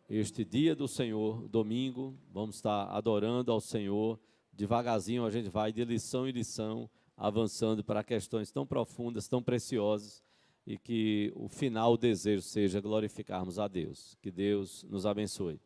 este dia do Senhor, domingo. Vamos estar adorando ao Senhor. Devagarzinho a gente vai de lição em lição, avançando para questões tão profundas, tão preciosas, e que o final, o desejo seja glorificarmos a Deus. Que Deus nos abençoe.